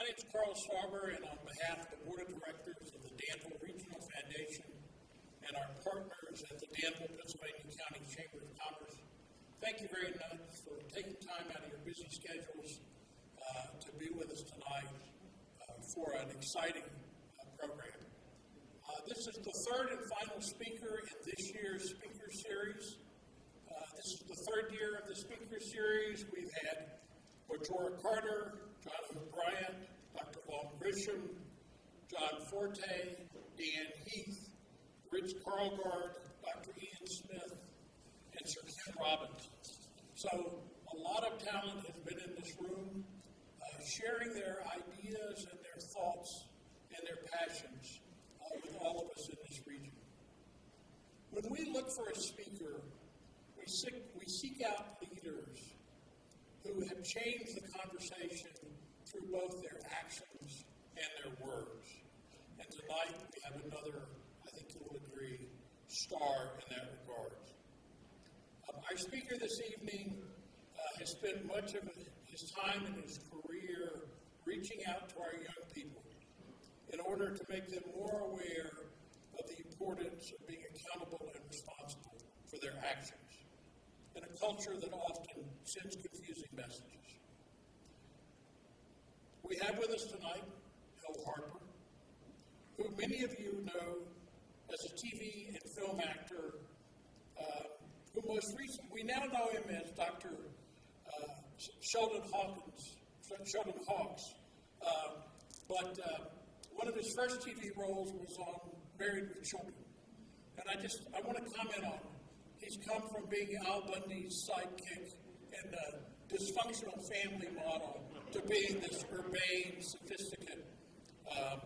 name is Carl Starber, and on behalf of the Board of Directors of the Danville Regional Foundation and our partners at the Danville, Pennsylvania County Chamber of Commerce, thank you very much for taking time out of your busy schedules to be with us tonight for an exciting program. This is the third and final speaker in this year's speaker series. This is the third year of the speaker series. We've had Matora Carter, Jonathan Bryant, Dr. Vaughn Grisham, John Forte, Dan Heath, Rich Carlgard, Dr. Ian Smith, and Sir Ken Robbins. So a lot of talent has been in this room, sharing their ideas and their thoughts and their passions with all of us in this region. When we look for a speaker, we seek out leaders who have changed the conversation through both their actions and their words. And tonight we have another, I think you will agree, star in that regard. Our speaker this evening has spent much of his time and his career reaching out to our young people in order to make them more aware of the importance of being accountable and responsible for their actions in a culture that often sends confusing messages. We have with us tonight Harper, who many of you know as a TV and film actor, who most recently, we now know him as Dr. Sheldon Hawkes. But one of his first TV roles was on Married with Children. And I want to comment on him. He's come from being Al Bundy's sidekick and a dysfunctional family model to being this urbane, sophisticate on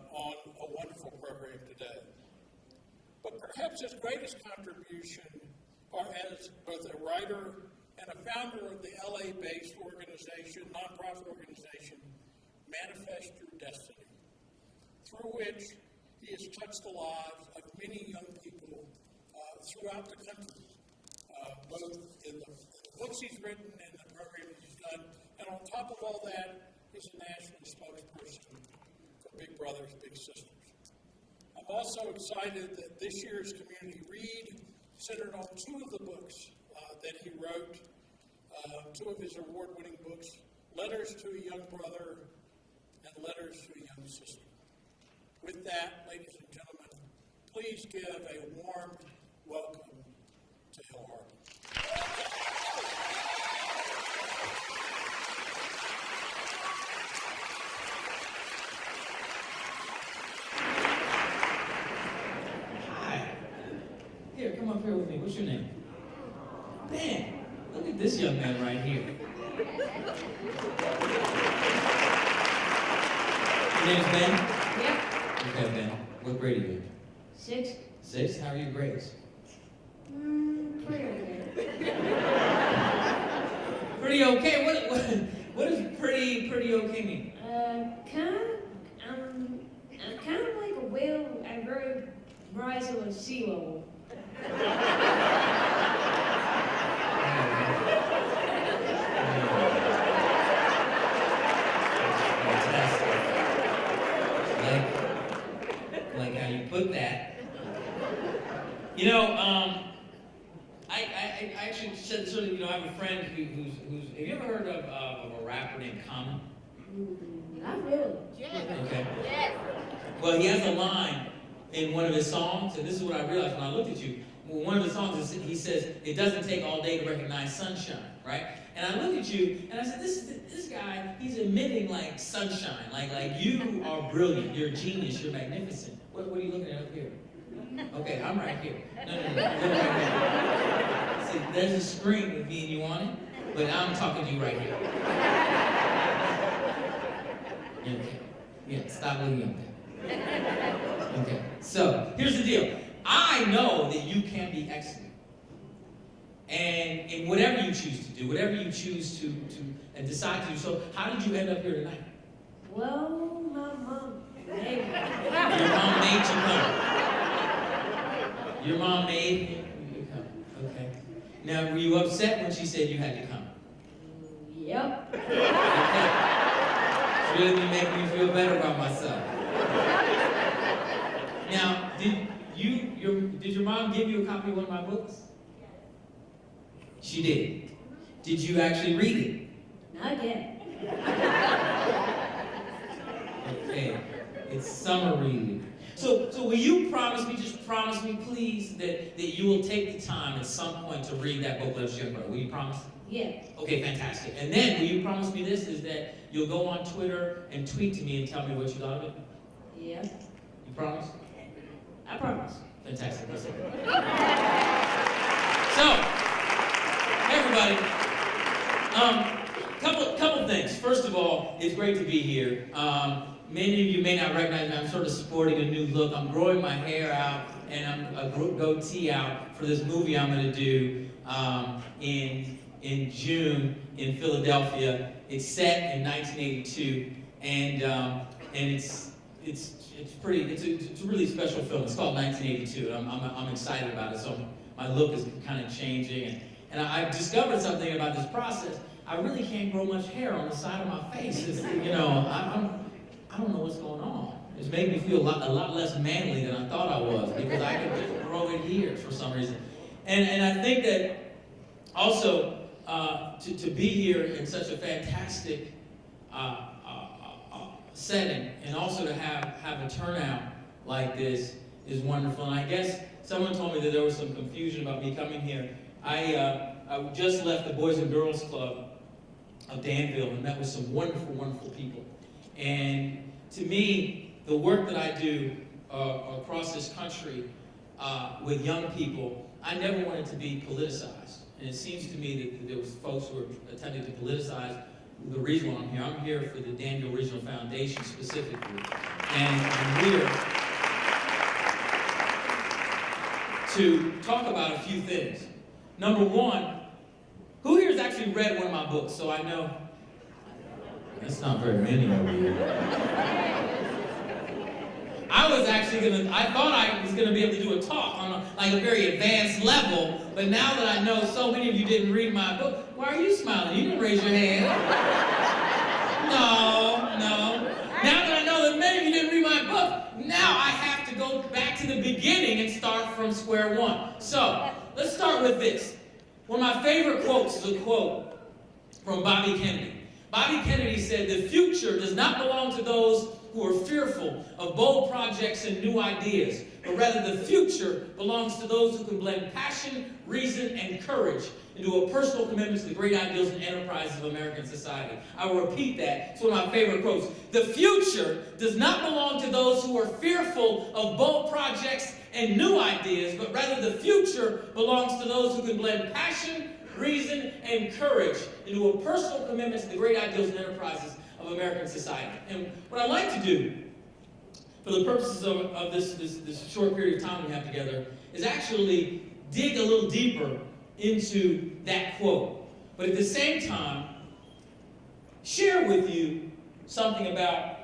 a wonderful program today. But perhaps his greatest contribution are as both a writer and a founder of the LA-based nonprofit organization, Manifest Your Destiny, through which he has touched the lives of many young people throughout the country, both in the books he's written and the programs he's done. And on top of all that, he's a national spokesperson for Big Brothers Big Sisters. I'm also excited that this year's Community Read centered on two of the books that he wrote, two of his award-winning books, Letters to a Young Brother and Letters to a Young Sister. With that, ladies and gentlemen, please give a warm welcome to Hill Harper. Hi. Here, come up here with me. What's your name? Ben. Look at this young man right here. Your name's Ben? Yep. Okay, Ben. What grade are you in? 6. 6? How are your grades? Pretty okay. Pretty okay? What does pretty okay mean? I'm kind of like a whale at very rise of a sea level. Like how you put that. You know, I actually said sort of, I have a friend who's have you ever heard of a rapper named Common? Not really. Okay. Yes. Well, he has a line in one of his songs, and this is what I realized when I looked at you. Well, one of the songs is, he says, it doesn't take all day to recognize sunshine, right? And I looked at you, and I said, this guy, he's emitting like sunshine, like you are brilliant, you're a genius, you're magnificent. What are you looking at up here? Okay, I'm right here. No, look right here. See, there's a screen with me and you on it, but I'm talking to you right here. Okay. Yeah, stop looking up there. Okay, so here's the deal. I know that you can be excellent. And in whatever you choose to do, whatever you choose to decide to do. So how did you end up here tonight? Well, my mom made me. Your mom made you come. Your mom made you come. Okay. Now, were you upset when she said you had to come? Yep. Okay. really been making me feel better about myself. Now, did your mom give you a copy of one of my books? She did. Did you actually read it? Not yet. Okay, it's summer reading. So will you promise me, just promise me, please, that you will take the time at some point to read that book, Letters to Young Brother? Will you promise? Yeah. Okay, fantastic. And then, will you promise me this, is that you'll go on Twitter and tweet to me and tell me what you thought of it? Yeah. You promise? I promise. Fantastic. Listen. So, everybody, couple things. First of all, it's great to be here. Many of you may not recognize me. I'm sort of sporting a new look. I'm growing my hair out and I'm a goatee out for this movie I'm going to do in June in Philadelphia. It's set in 1982, and it's a really special film. It's called 1982. And I'm excited about it. So my look is kind of changing, and I discovered something about this process. I really can't grow much hair on the side of my face. It's, I don't know what's going on. It's made me feel a lot less manly than I thought I was, because I could just grow it here for some reason. And I think that also to be here in such a fantastic setting, and also to have a turnout like this is wonderful. And I guess someone told me that there was some confusion about me coming here. I just left the Boys and Girls Club of Danville and met with some wonderful, wonderful people. And to me, the work that I do across this country with young people, I never wanted to be politicized. And it seems to me that there was folks who were attempting to politicize the reason why I'm here. I'm here for the Danville Regional Foundation specifically. And I'm here to talk about a few things. Number one, who here has actually read one of my books? So I know that's not very many over here. I thought I was gonna be able to do a talk on a very advanced level, but now that I know so many of you didn't read my book, why are you smiling? You didn't raise your hand. No. Now that I know that many of you didn't read my book, now I have to go back to the beginning and start from square one. So, let's start with this. One of my favorite quotes is a quote from Bobby Kennedy. Bobby Kennedy said, "The future does not belong to those who are fearful of bold projects and new ideas, but rather the future belongs to those who can blend passion, reason, and courage into a personal commitment to the great ideals and enterprises of American society." I will repeat that. It's one of my favorite quotes. The future does not belong to those who are fearful of bold projects and new ideas, but rather the future belongs to those who can blend passion, reason, and courage into a personal commitment to the great ideals and enterprises of American society. And what I'd like to do, for the purposes of this short period of time we have together, is actually dig a little deeper into that quote. But at the same time, share with you something about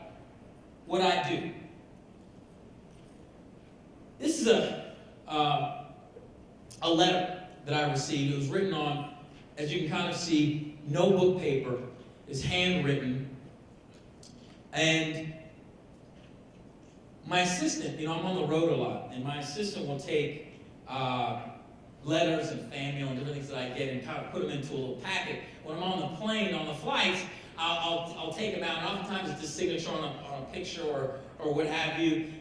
what I do. This is a letter that I received. It was written on, as you can kind of see, notebook paper. It's handwritten. And my assistant, I'm on the road a lot, and my assistant will take letters and fan mail and different things that I get and kind of put them into a little packet. When I'm on the plane, on the flights, I'll take them out, and oftentimes it's a signature on a picture or what have you.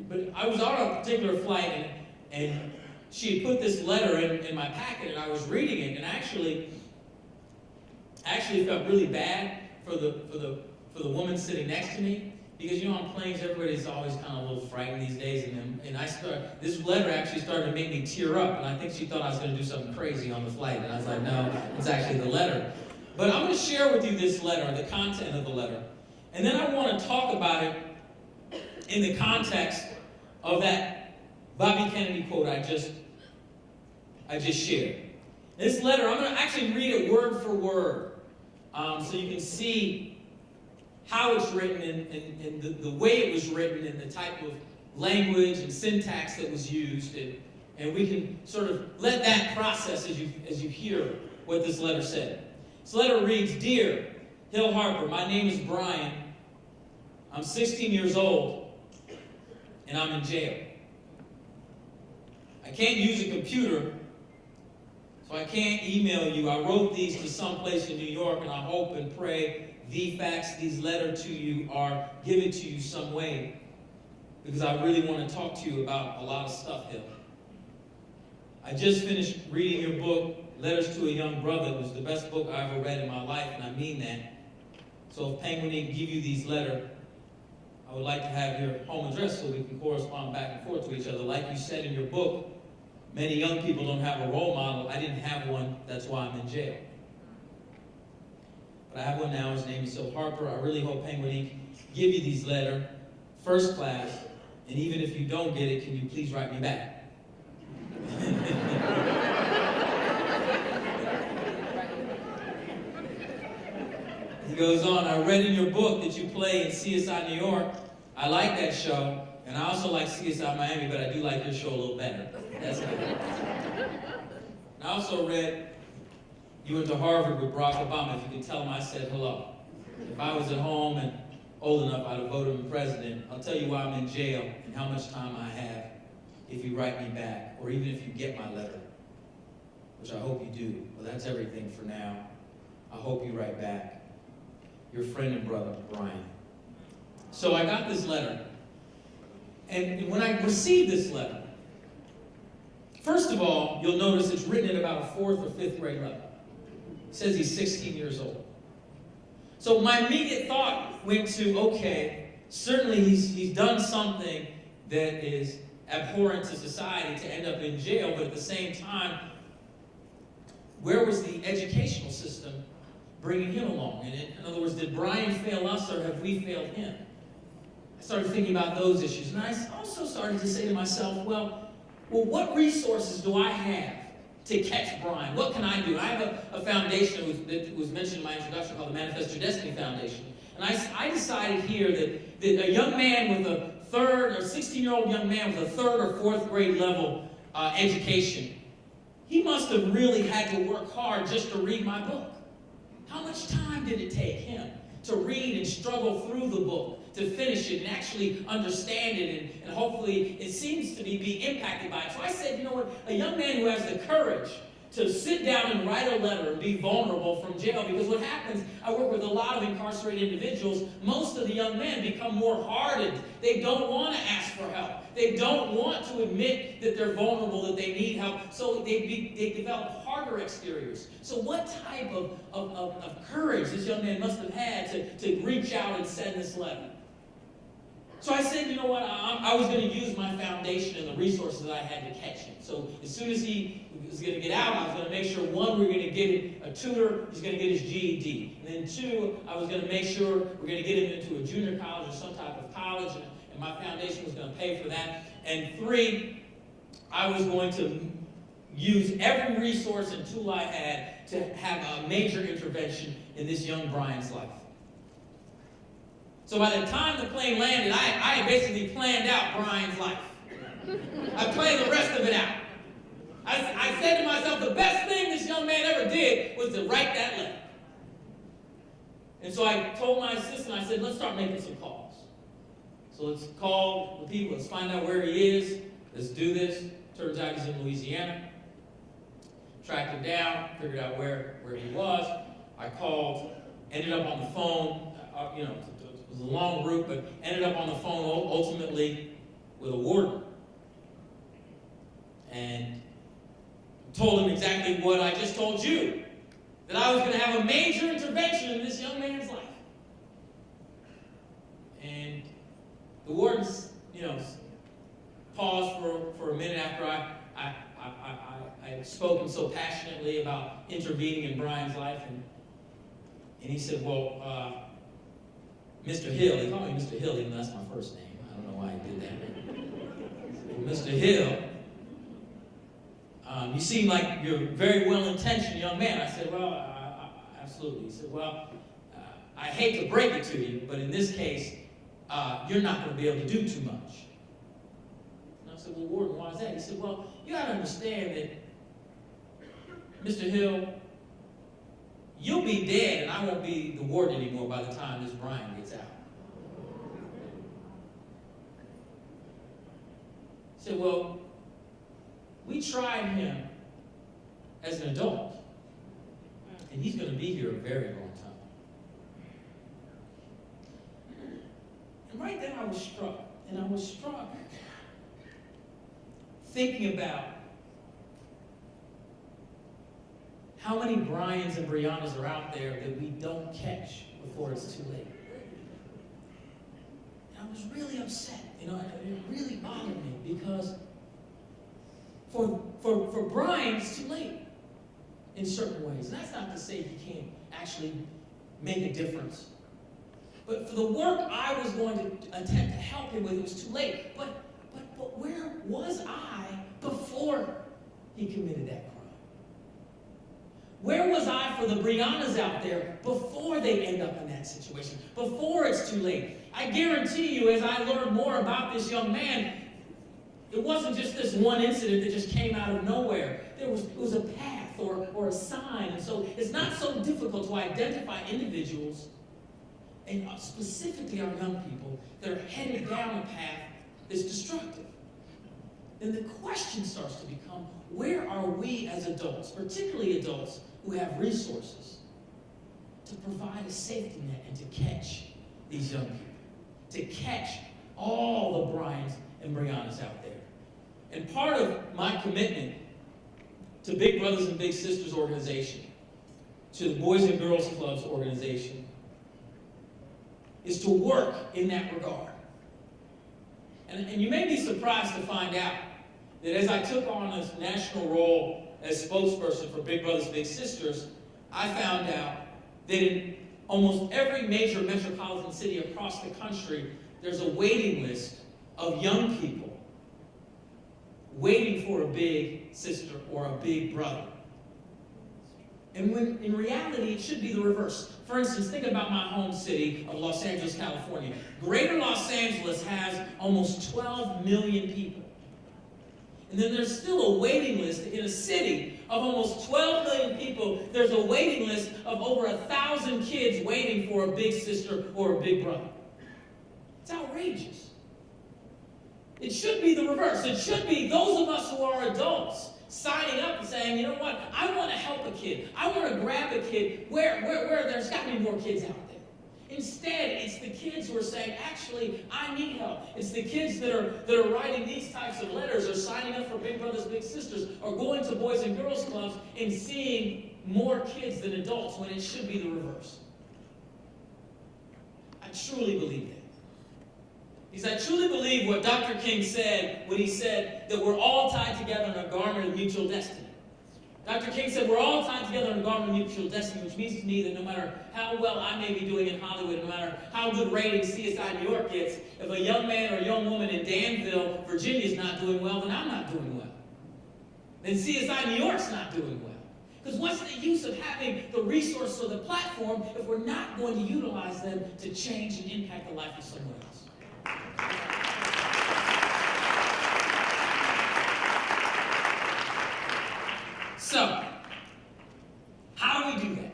But I was on a particular flight, and she had put this letter in my packet, and I was reading it, and I actually felt really bad for the woman sitting next to me, because on planes everybody's always kind of a little frightened these days, and this letter actually started to make me tear up, and I think she thought I was going to do something crazy on the flight, and I was like, no, it's actually the letter. But I'm going to share with you this letter, the content of the letter, and then I want to talk about it in the context of that Bobby Kennedy quote I just shared. This letter, I'm going to actually read it word for word, so you can see how it's written and the way it was written and the type of language and syntax that was used, and we can sort of let that process as you hear what this letter said. This letter reads, "Dear Hill Harper, my name is Brian. I'm 16 years old, and I'm in jail. I can't use a computer, so I can't email you. I wrote these to someplace in New York, and I hope and pray the facts, these letters to you are given to you some way, because I really want to talk to you about a lot of stuff, Hill. I just finished reading your book, Letters to a Young Brother. It was the best book I ever read in my life, and I mean that. So if Penguin Ink give you these letters, I would like to have your home address so we can correspond back and forth to each other. Like you said in your book, many young people don't have a role model. I didn't have one. That's why I'm in jail. But I have one now. His name is Hill Harper. I really hope Penguin Ink give you these letters, first class. And even if you don't get it, can you please write me back? He goes on, I read in your book that you play in CSI New York. I like that show, and I also like CSI Miami, but I do like your show a little better. That's good. I also read you went to Harvard with Barack Obama. If you can tell him I said hello. If I was at home and old enough, I'd have voted him president. I'll tell you why I'm in jail and how much time I have if you write me back, or even if you get my letter, which I hope you do. Well, that's everything for now. I hope you write back. Your friend and brother, Brian. So I got this letter. And when I received this letter, first of all, you'll notice it's written at about a 4th or 5th grade level. It says he's 16 years old. So my immediate thought went to, okay, certainly he's done something that is abhorrent to society to end up in jail, but at the same time, where was the educational system bringing him along? And in other words, did Brian fail us or have we failed him? I started thinking about those issues. And I also started to say to myself, well, what resources do I have to catch Brian? What can I do? I have a foundation that was mentioned in my introduction called the Manifest Your Destiny Foundation. And I decided here that a young man with a 16-year-old young man with a 3rd or 4th grade level education, he must have really had to work hard just to read my book. How much time did it take him to read and struggle through the book, to finish it and actually understand it, and hopefully it seems to be impacted by it? So I said, you know what, a young man who has the courage to sit down and write a letter and be vulnerable from jail, because what happens, I work with a lot of incarcerated individuals, most of the young men become more hardened. They don't want to ask for help. They don't want to admit that they're vulnerable, that they need help, so they develop harder exteriors. So what type of courage this young man must have had to reach out and send this letter? So I said, you know what, I was going to use my foundation and the resources that I had to catch him. So as soon as he was going to get out, I was going to make sure, one, we were going to get a tutor, he's going to get his GED. And then two, I was going to make sure we're going to get him into a junior college or some type of college, and my foundation was going to pay for that. And three, I was going to use every resource and tool I had to have a major intervention in this young Brian's life. So by the time the plane landed, I had basically planned out Brian's life. I planned the rest of it out. I said to myself, the best thing this young man ever did was to write that letter. And so I told my assistant, I said, let's start making some calls. So let's call the people, let's find out where he is, let's do this. Turns out he's in Louisiana. Tracked him down, figured out where he was. I called, ended up on the phone, it was a long route, but ended up on the phone ultimately with a warden. And told him exactly what I just told you, that I was going to have a major intervention in this young man's life. And the warden, paused for a minute after I had spoken so passionately about intervening in Brian's life, and he said, well, Mr. Hill, he called me Mr. Hill, even though that's my first name. I don't know why he did that. Mr. Hill, you seem like you're a very well-intentioned young man. I said, well, absolutely. He said, well, I hate to break it to you, but in this case, you're not going to be able to do too much. And I said, well, Warden, why is that? He said, well, you got to understand that, Mr. Hill, you'll be dead and I won't be the warden anymore by the time this Brian gets out. I said, well, we tried him as an adult, and he's going to be here a very long time. And right then I was struck, thinking about how many Brians and Briannas are out there that we don't catch before it's too late. And I was really upset. It really bothered me because for Brian, it's too late in certain ways. And that's not to say he can't actually make a difference. But for the work I was going to attempt to help him with, it was too late. But where was I before he committed that crime? Where was I for the Briannas out there before they end up in that situation? Before it's too late? I guarantee you, as I learned more about this young man, it wasn't just this one incident that just came out of nowhere. It was a path or a sign. And so it's not so difficult to identify individuals, and specifically our young people, that are headed down a path that's destructive. And the question starts to become, where are we as adults, particularly adults who have resources, to provide a safety net and to catch these young people, to catch all the Brians and Briannas out there? And part of my commitment to Big Brothers and Big Sisters organization, to the Boys and Girls Clubs organization, is to work in that regard. And you may be surprised to find out that as I took on this national role as spokesperson for Big Brothers Big Sisters, I found out that in almost every major metropolitan city across the country, there's a waiting list of young people waiting for a big sister or a big brother. And when in reality, it should be the reverse. For instance, think about my home city of Los Angeles, California. Greater Los Angeles has almost 12 million people. And then there's still a waiting list in a city of almost 12 million people. There's a waiting list of over 1,000 kids waiting for a big sister or a big brother. It's outrageous. It should be the reverse. It should be those of us who are adults signing up and saying, you know what, I want to help a kid. I want to grab a kid where there's got to be more kids out there. Instead, it's the kids who are saying, actually, I need help. It's the kids that are writing these types of letters or signing up for Big Brothers Big Sisters or going to Boys and Girls Clubs and seeing more kids than adults when it should be the reverse. I truly believe that. Because I truly believe what Dr. King said when he said that we're all tied together in a garment of mutual destiny. Dr. King said we're all tied together in a garment of mutual destiny, which means to me that no matter how well I may be doing in Hollywood, no matter how good ratings CSI New York gets, if a young man or a young woman in Danville, Virginia is not doing well, then I'm not doing well. Then CSI New York's not doing well. Because what's the use of having the resource or the platform if we're not going to utilize them to change and impact the life of someone else? So, how do we do that?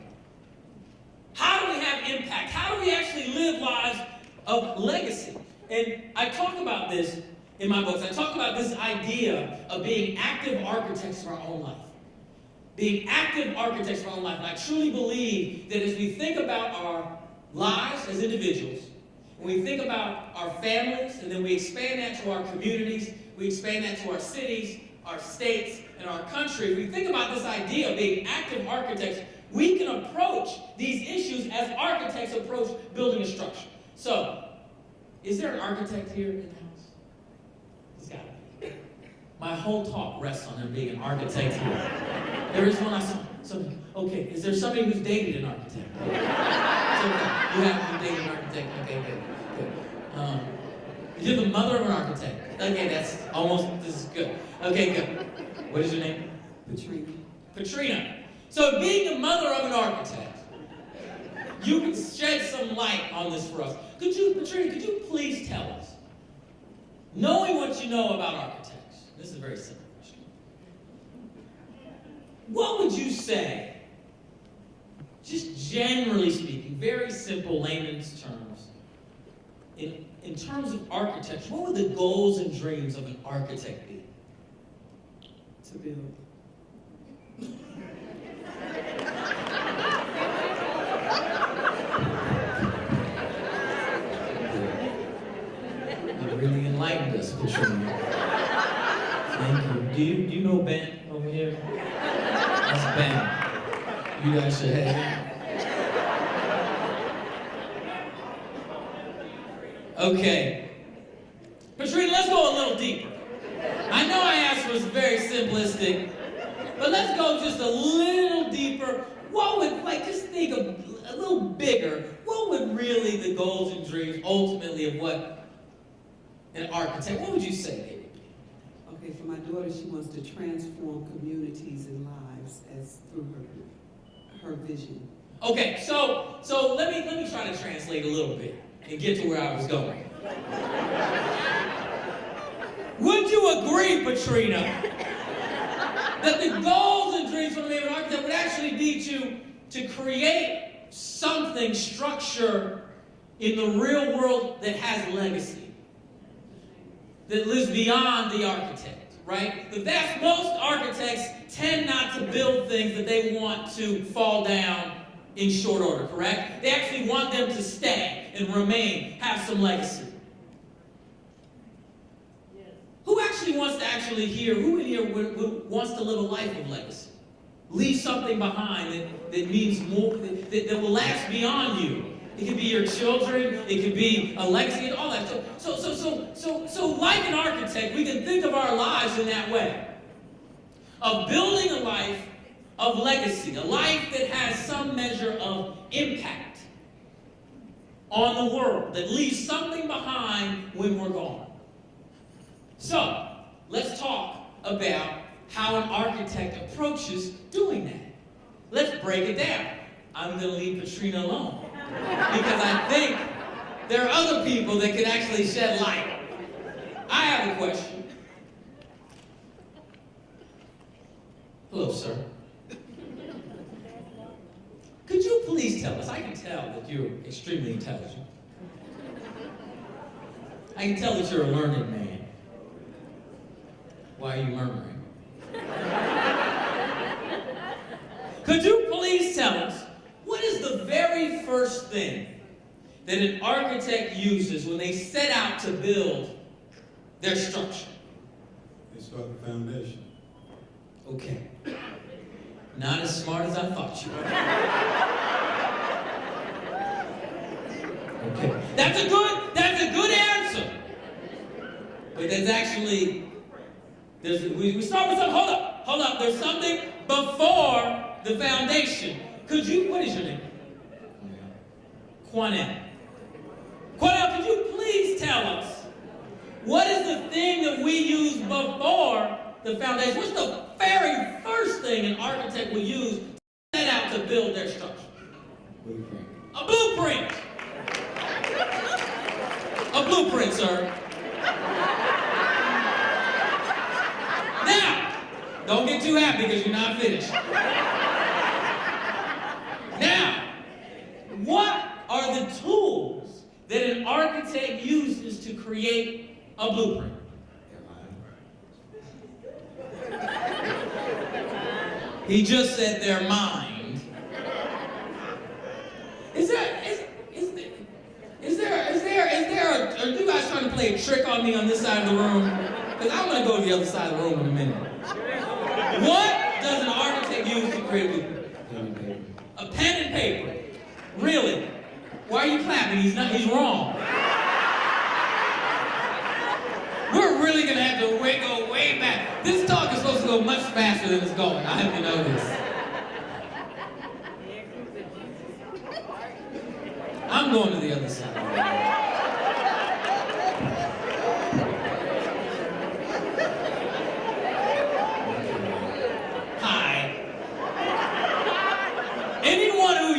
How do we have impact? How do we actually live lives of legacy? And I talk about this in my books. I talk about this idea of being active architects of our own life. Being active architects of our own life. And I truly believe that as we think about our lives as individuals, when we think about our families, and then we expand that to our communities, we expand that to our cities, our states, and our country, if we think about this idea of being active architects, we can approach these issues as architects approach building a structure. So, is there an architect here in the house? There's got to be. My whole talk rests on there being an architect here. There is one I saw. So, okay, is there somebody who's dated an architect? Okay. You haven't dated an architect? Okay, good. You're the mother of an architect. Okay, that's almost, this is good. Okay, good. What is your name? Patrina. So being the mother of an architect, you can shed some light on this for us. Patrina, could you please tell us, knowing what you know about architects, this is a very simple question. What would you say, just generally speaking, very simple layman's terms, in terms of architecture, what would the goals and dreams of an architect be? To build. You really enlightened us, Patricia. Thank you. Do you know Ben over here? That's Ben. You guys should have him. Okay. Patrina, let's go a little deeper. I know I asked was very simplistic, but let's go just a little deeper. What would, just think of a little bigger, what would really the goals and dreams ultimately of what an architect, what would you say they would be? Okay, for my daughter, she wants to transform communities and lives as through her vision. Okay, so let me try to translate a little bit and get to where I was going. Would you agree, Patrina, that the goals and dreams from an architect would actually be to create something, structure in the real world that has legacy, that lives beyond the architect, right? Most architects tend not to build things that they want to fall down in short order, correct? They actually want them to stay and remain, have some legacy. Who actually wants to who in here wants to live a life of legacy? Leave something behind that means more, that will last beyond you. It could be your children, it could be a legacy, and all that. So like an architect, we can think of our lives in that way. Of building a life of legacy, a life that has some measure of impact on the world, that leaves something behind when we're gone. So, let's talk about how an architect approaches doing that. Let's break it down. I'm going to leave Patrina alone because I think there are other people that can actually shed light. I have a question. Hello, sir. Could you please tell us, I can tell that you're extremely intelligent. I can tell that you're a learned man. Why are you murmuring? Could you please tell us, what is the very first thing that an architect uses when they set out to build their structure? They start the foundation. Okay. Not as smart as I thought you were. Okay. That's a good answer. But there's actually, we start with something, hold up. There's something before the foundation. What is your name? Quanell. Quanell, could you please tell us, what is the thing that we use before the foundation? What's the very first thing an architect will use to set out to build their structure? Blueprint. A blueprint. A blueprint, sir. Now, don't get too happy because you're not finished. Now, what are the tools that an architect uses to create a blueprint? He just said their mind. Are you guys trying to play a trick on me on this side of the room? Because I'm going to go to the other side of the room in a minute. What does an architect use to create a blueprint? A pen and paper. Really? Why are you clapping? He's wrong. We're really going to have to go way back. This talk is supposed to go much faster than it's going. I have to know this. I'm going to the other side. Hi. Anyone who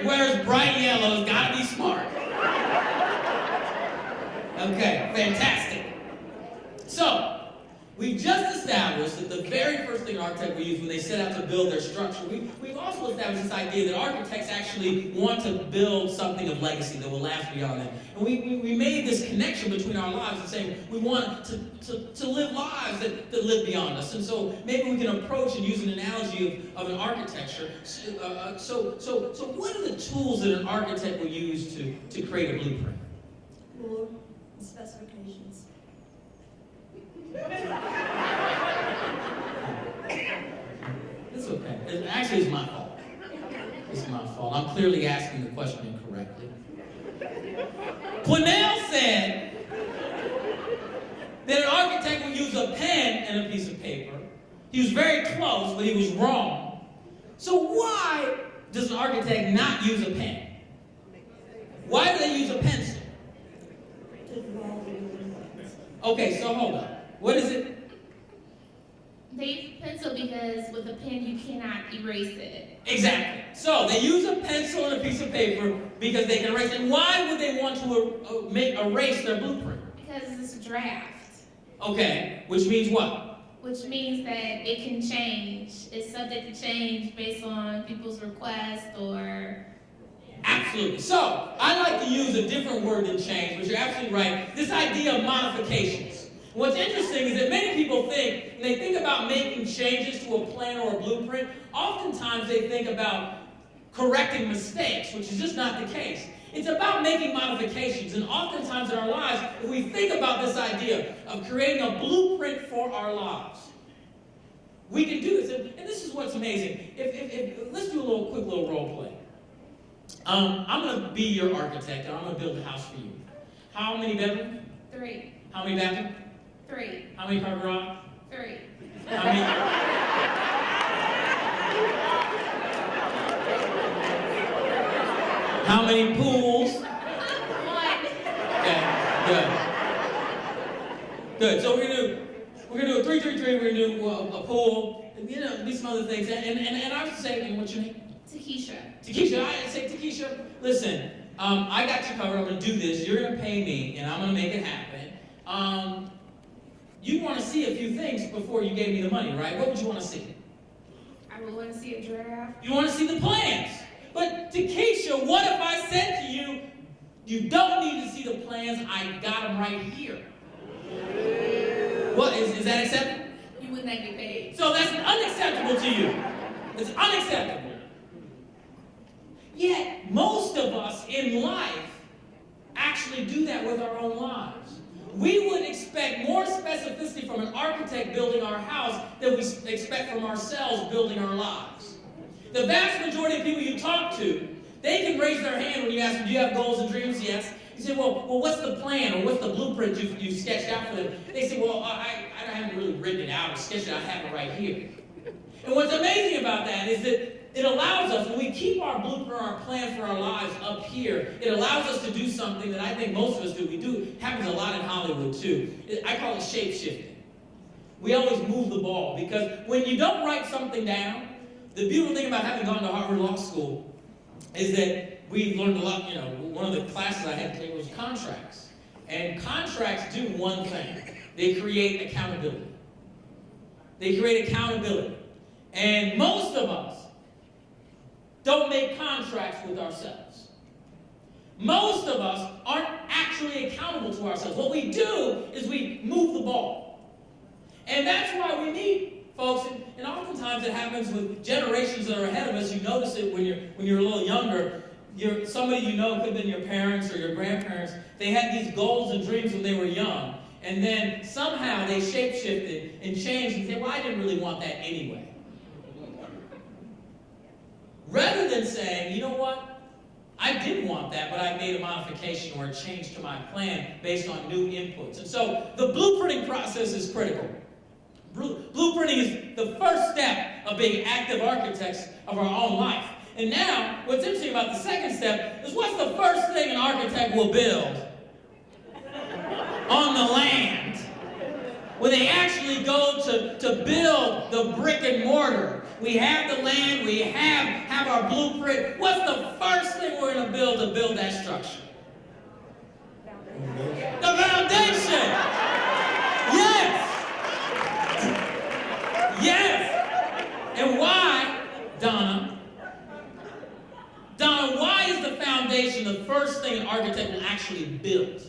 wears bright yellow has got to be smart. Okay, fantastic. So, we've just established that the very first thing thing an architect will use when they set out to build their structure. We've also established this idea that architects actually want to build something of legacy that will last beyond them. And we made this connection between our lives and saying we want to live lives that live beyond us. And so maybe we can approach and use an analogy of an architecture. So what are the tools that an architect will use to create a blueprint? Ruler and specifications. It's okay. Actually, it's my fault. It's my fault. I'm clearly asking the question incorrectly. Quinnell said that an architect would use a pen and a piece of paper. He was very close, but he was wrong. So why does an architect not use a pen? Why do they use a pencil? To draw the building. Okay, so hold on. What is it? They use a pencil because with a pen you cannot erase it. Exactly. So they use a pencil and a piece of paper because they can erase it. And why would they want to erase their blueprint? Because it's a draft. Okay, which means what? Which means that it can change. It's subject to change based on people's request or... Absolutely. So I like to use a different word than change, but you're absolutely right. This idea of modifications. What's interesting is that many people think, when they think about making changes to a plan or a blueprint, oftentimes they think about correcting mistakes, which is just not the case. It's about making modifications, and oftentimes in our lives, if we think about this idea of creating a blueprint for our lives, we can do this. And this is what's amazing. Let's do a quick little role play. I'm going to be your architect, and I'm going to build a house for you. How many bedrooms? 3. How many bathrooms? 3. How many car garage? 3. How many? How many pools? 1. Okay, good. Good. So we're gonna do a 3-3-3. We're gonna do a pool. You know, do some other things. And I would say, and what's your name? Takesha. Takesha, I say, Takesha, listen, I got you covered. I'm going to do this. You're going to pay me, and I'm going to make it happen. You want to see a few things before you gave me the money, right? What would you want to see? I would want to see a draft. You want to see the plans. But Takesha, what if I said to you, you don't need to see the plans. I got them right here. What, is that acceptable? You would not get paid. So that's unacceptable to you. It's unacceptable. Yet, most of us in life actually do that with our own lives. We would expect more specificity from an architect building our house than we expect from ourselves building our lives. The vast majority of people you talk to, they can raise their hand when you ask them, do you have goals and dreams? Yes. You say, well, what's the plan or what's the blueprint you've sketched out for them? They say, well, I haven't really written it out or sketched it out. I have it right here. And what's amazing about that is that it allows us, when we keep our blueprint, our plan for our lives up here, it allows us to do something that I think most of us do. It happens a lot in Hollywood too. I call it shape-shifting. We always move the ball because when you don't write something down, the beautiful thing about having gone to Harper Law School is that we learned a lot. You know, one of the classes I had to take was contracts. And contracts do one thing. They create accountability. They create accountability. And most of us don't make contracts with ourselves. Most of us aren't actually accountable to ourselves. What we do is we move the ball. And that's why we need folks, and oftentimes it happens with generations that are ahead of us. You notice it when you're a little younger. Somebody you know, could have been your parents or your grandparents, they had these goals and dreams when they were young. And then somehow they shape-shifted and changed and said, well, I didn't really want that anyway. Rather than saying, you know what, I did want that, but I made a modification or a change to my plan based on new inputs. And so the blueprinting process is critical. Blueprinting is the first step of being active architects of our own life. And now, what's interesting about the second step is what's the first thing an architect will build on the land when they actually go to build the brick and mortar. We have the land, we have our blueprint. What's the first thing we're going to build that structure? The foundation. Yes. Yes. foundation the first thing an architect will actually build?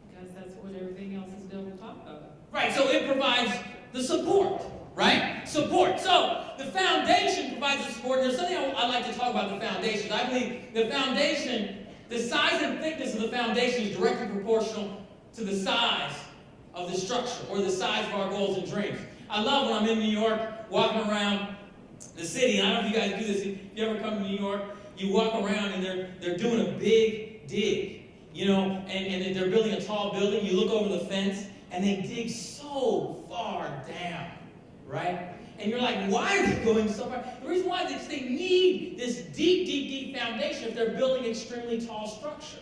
Because that's what everything else is built on top of. Right, so it provides the support, right? Support. So the foundation provides the support. There's something I like to talk about the foundation. I believe the foundation, the size and thickness of the foundation is directly proportional to the size of the structure or the size of our goals and dreams. I love when I'm in New York, walking around the city, and I don't know if you guys do this. If you ever come to New York, you walk around and they're doing a big dig, you know, and they're building a tall building. You look over the fence, and they dig so far down, right? And you're like, why are they going so far? The reason why is they need this deep, deep, deep foundation if they're building an extremely tall structure.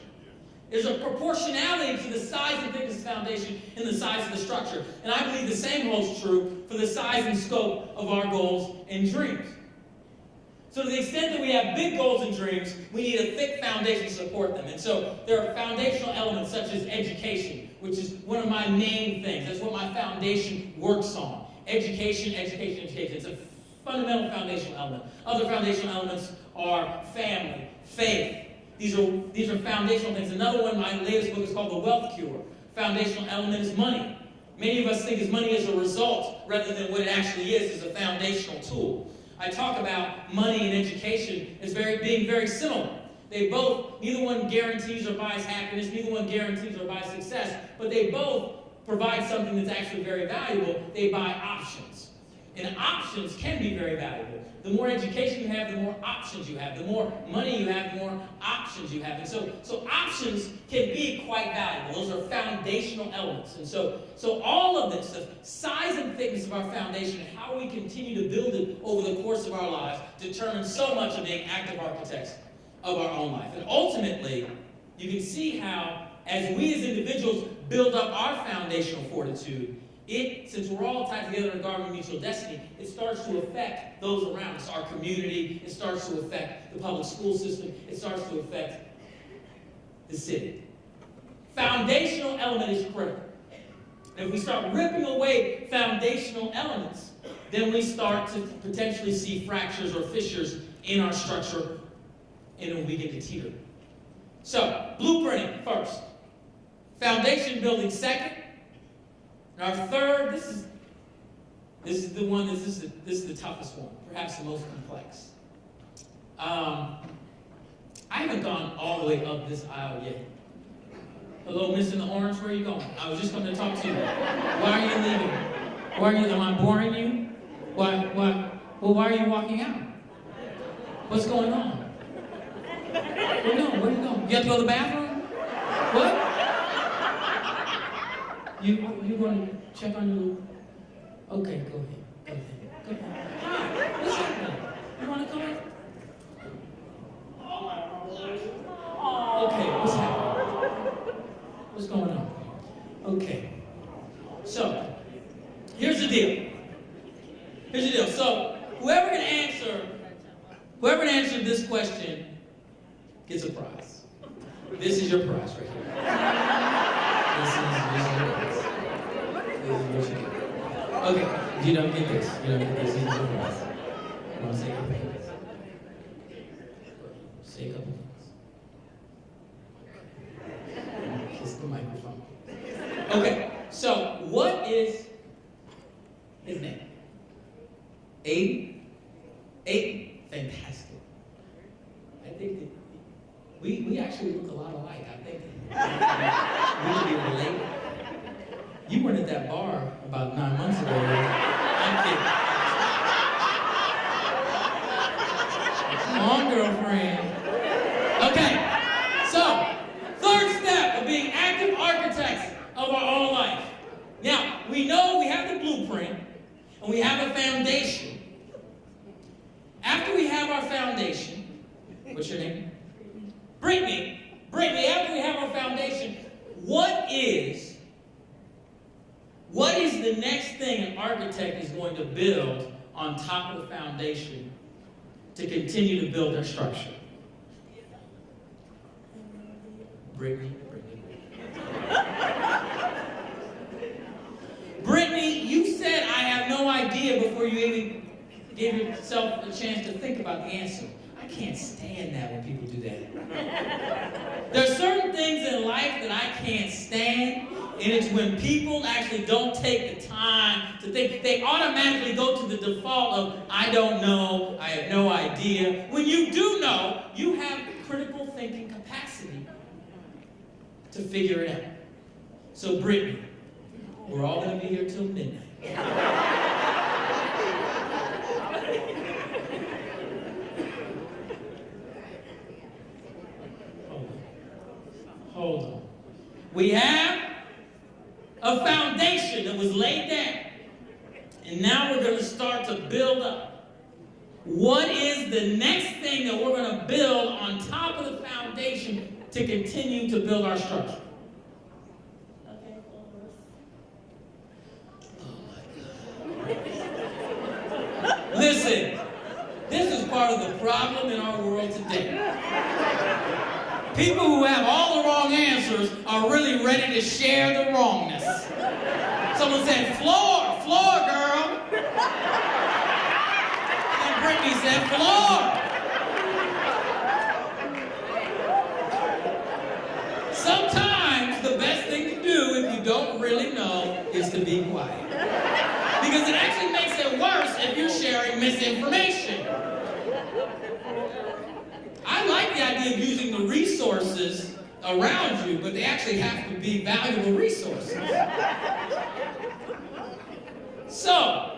There's a proportionality to the size and thickness of the foundation and the size of the structure. And I believe the same holds true for the size and scope of our goals and dreams. So to the extent that we have big goals and dreams, we need a thick foundation to support them. And so there are foundational elements such as education, which is one of my main things. That's what my foundation works on. Education, education, education. It's a fundamental foundational element. Other foundational elements are family, faith. These are foundational things. Another one, my latest book is called The Wealth Cure. Foundational element is money. Many of us think of money as a result rather than what it actually is a foundational tool. I talk about money and education as being very similar. Neither one guarantees or buys happiness, neither one guarantees or buys success, but they both provide something that's actually very valuable. They buy options. And options can be very valuable. The more education you have, the more options you have. The more money you have, the more options you have. And so options can be quite valuable. Those are foundational elements. And so all of this, the size and thickness of our foundation and how we continue to build it over the course of our lives determines so much of being active architects of our own life. And ultimately, you can see how, as we as individuals build up our foundational fortitude, since we're all tied together in a garden of mutual destiny, it starts to affect those around us, our community. It starts to affect the public school system. It starts to affect the city. Foundational element is critical. And if we start ripping away foundational elements, then we start to potentially see fractures or fissures in our structure, and then we get to teeter. So, blueprinting first. Foundation building second. And our third, this is the toughest one, perhaps the most complex. I haven't gone all the way up this aisle yet. Hello, Mr. in the Orange, where are you going? I was just coming to talk to you. Why are you leaving? Am I boring you? Why are you walking out? What's going on? Where are you going? You have to go to the bathroom? What? You want to check on your... Okay, go ahead. Hi, what's happening? You want to come in? Okay, what's happening? What's going on? Okay. So, here's the deal. So, whoever can answer this question gets a prize. This is your prize right here. This is your prize. Okay, you don't get this. This is your prize. I want to say a couple things. Say a couple things. Kiss the microphone. Okay, so what is his name? Aiden? Fantastic. I think that we actually look a lot alike. I think we could be related. You weren't at that bar about 9 months ago. I'm kidding. Come on, girlfriend. Okay, so third step of being active architects of our own life. Now, we know we have the blueprint and we have a foundation. After we have our foundation, what's your name? Brittany, after we have our foundation, what is the next thing an architect is going to build on top of the foundation to continue to build their structure? Brittany. Brittany, you said I have no idea before you even gave yourself a chance to think about the answer. I can't stand that when people do that. There are certain things in life that I can't stand, and it's when people actually don't take the time to think. They automatically go to the default of, I don't know, I have no idea. When you do know, you have critical thinking capacity to figure it out. So Brittany, we're all going to be here till midnight. Hold on. We have a foundation that was laid down. And now we're going to start to build up. What is the next thing that we're going to build on top of the foundation to continue to build our structure? Okay, floors. Listen, this is part of the problem in our world today. People who have all the wrong answers are really ready to share the wrongness. Someone said, floor, floor, girl. And Brittany said, floor. Sometimes the best thing to do if you don't really know is to be quiet. Because it actually makes it worse if you're sharing misinformation. I like the idea of using the resources around you, but they actually have to be valuable resources. So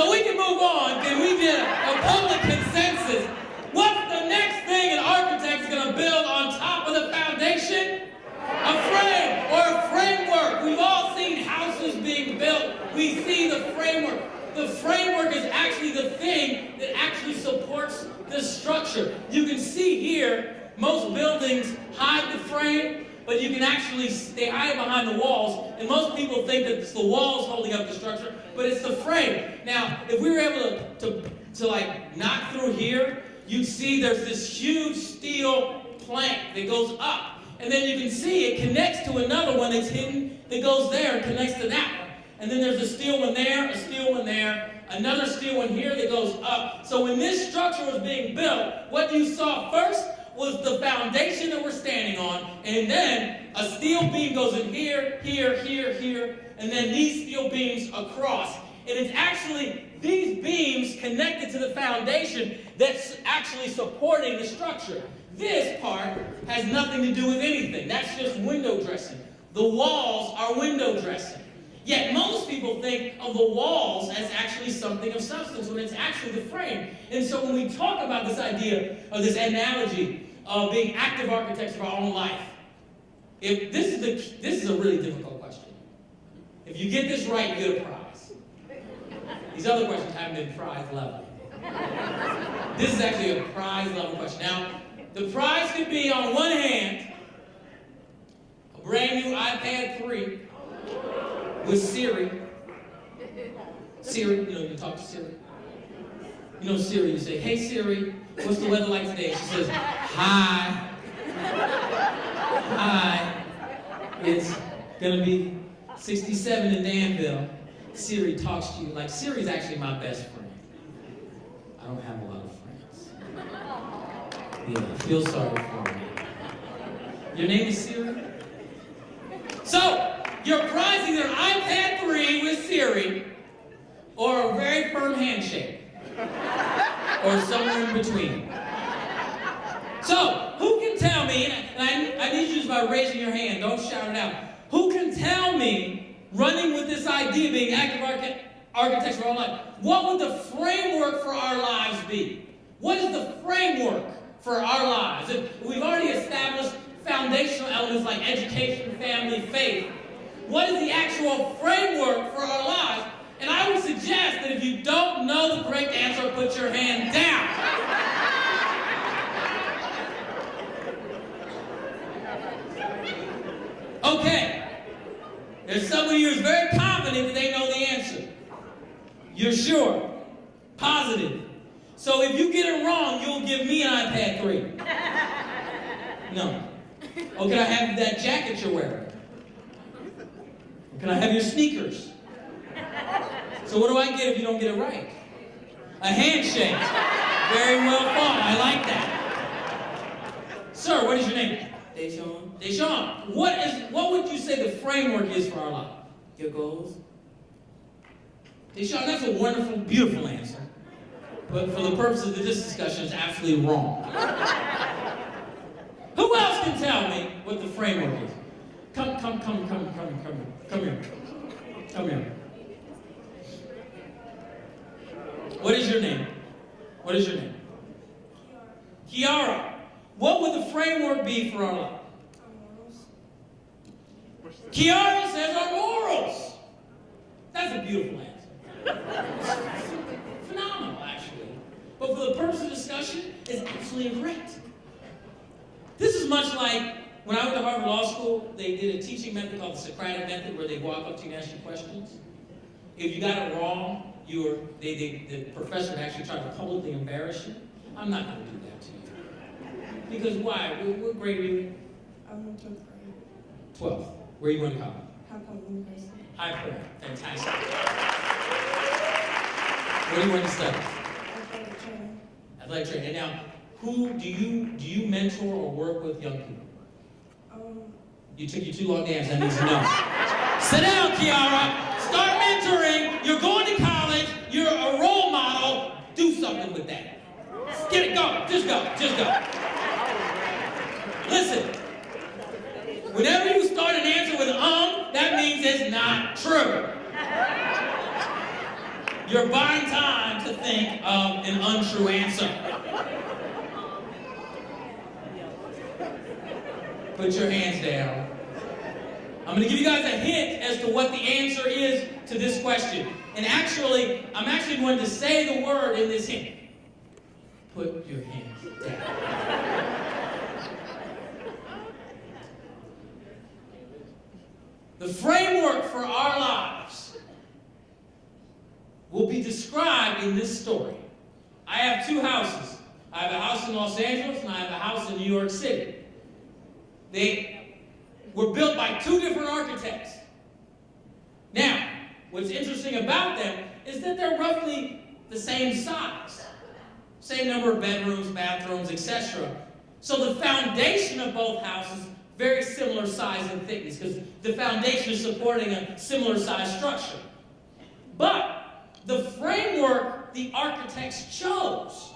we can move on. Can we get a public consensus? What's the next thing an architect is going to build on top of the foundation? A frame or a framework. We've all seen houses being built. We see the framework. The framework is actually the thing that actually supports the structure. You can see here, most buildings hide the frame, but you can actually, they hide behind the walls, and most people think that it's the walls holding up the structure, but it's the frame. Now, if we were able to like knock through here, you'd see there's this huge steel plank that goes up, and then you can see it connects to another one that's hidden that goes there and connects to that one. And then there's a steel one there, a steel one there, another steel one here that goes up. So when this structure was being built, what you saw first was the foundation that we're standing on, and then a steel beam goes in here, here, here, here, and then these steel beams across. And it's actually these beams connected to the foundation that's actually supporting the structure. This part has nothing to do with anything. That's just window dressing. The walls are window dressing. Yet most people think of the walls as actually something of substance when it's actually the frame. And so when we talk about this idea of this analogy of being active architects of our own life, if this is a really difficult question. If you get this right, you get a prize. These other questions haven't been prize level. This is actually a prize level question. Now, the prize could be on one hand, a brand new iPad 3 with Siri. Siri, you can talk to Siri. Siri, you say, hey Siri, what's the weather like today? She says, hi. Hi. It's gonna be 67 in Danville. Siri talks to you like, Siri's actually my best friend. I don't have a lot of friends. Yeah, I feel sorry for me. Your name is Siri? So, your prize is either an iPad 3 with Siri or a very firm handshake. Or somewhere in between. So, who can tell me, and I need you just by raising your hand, don't shout it out. Who can tell me, running with this idea of being active architects for our life, what would the framework for our lives be? What is the framework for our lives? If we've already established foundational elements like education, family, faith. What is the actual framework for our lives? And I would suggest that if you don't know the correct answer, put your hand down. Okay. There's somebody who's very confident that they know the answer. You're sure. Positive. So if you get it wrong, you'll give me an iPad 3. No. Oh, can I have that jacket you're wearing? Can I have your sneakers? So what do I get if you don't get it right? A handshake. Very well thought. I like that. Sir, what is your name? Deshaun, Deshaun, what would you say the framework is for our life? your goals? Deshaun, that's a wonderful, beautiful answer. But for the purposes of this discussion, it's absolutely wrong. Who else can tell me what the framework is? Come here. Come here. What is your name? What is your name? Kiara. What would the framework be for our life? Kiara says our morals. That's a beautiful answer. Phenomenal, actually. But for the purpose of discussion, it's absolutely correct. This is much like when I went to Harvard Law School, they did a teaching method called the Socratic method, where they walk up to you and ask you questions. If you got it wrong, the professor would actually try to publicly embarrass you. I'm not going to do that to you. Because why? What grade were you in? I'm in 12th grade. 12th. Where are you going to college? Harper University. Harper. Fantastic. What are you going to study? Athletic training. Athletic training. And now, who do you mentor or work with young people? You took you too long to answer. That means no. Sit down, Kiara. Start mentoring. You're going to college. You're a role model. Do something with that. Get it. Go. Just go. Just go. Listen. Whenever you start an answer with that means it's not true. You're buying time to think of an untrue answer. Put your hands down. I'm going to give you guys a hint as to what the answer is to this question. And actually, I'm actually going to say the word in this hint. Put your hands down. The framework for our lives will be described in this story. I have two houses. I have a house in Los Angeles and I have a house in New York City. They were built by two different architects. Now, what's interesting about them is that they're roughly the same size. Same number of bedrooms, bathrooms, etc. So the foundation of both houses, very similar size and thickness, because the foundation is supporting a similar size structure. But the framework the architects chose,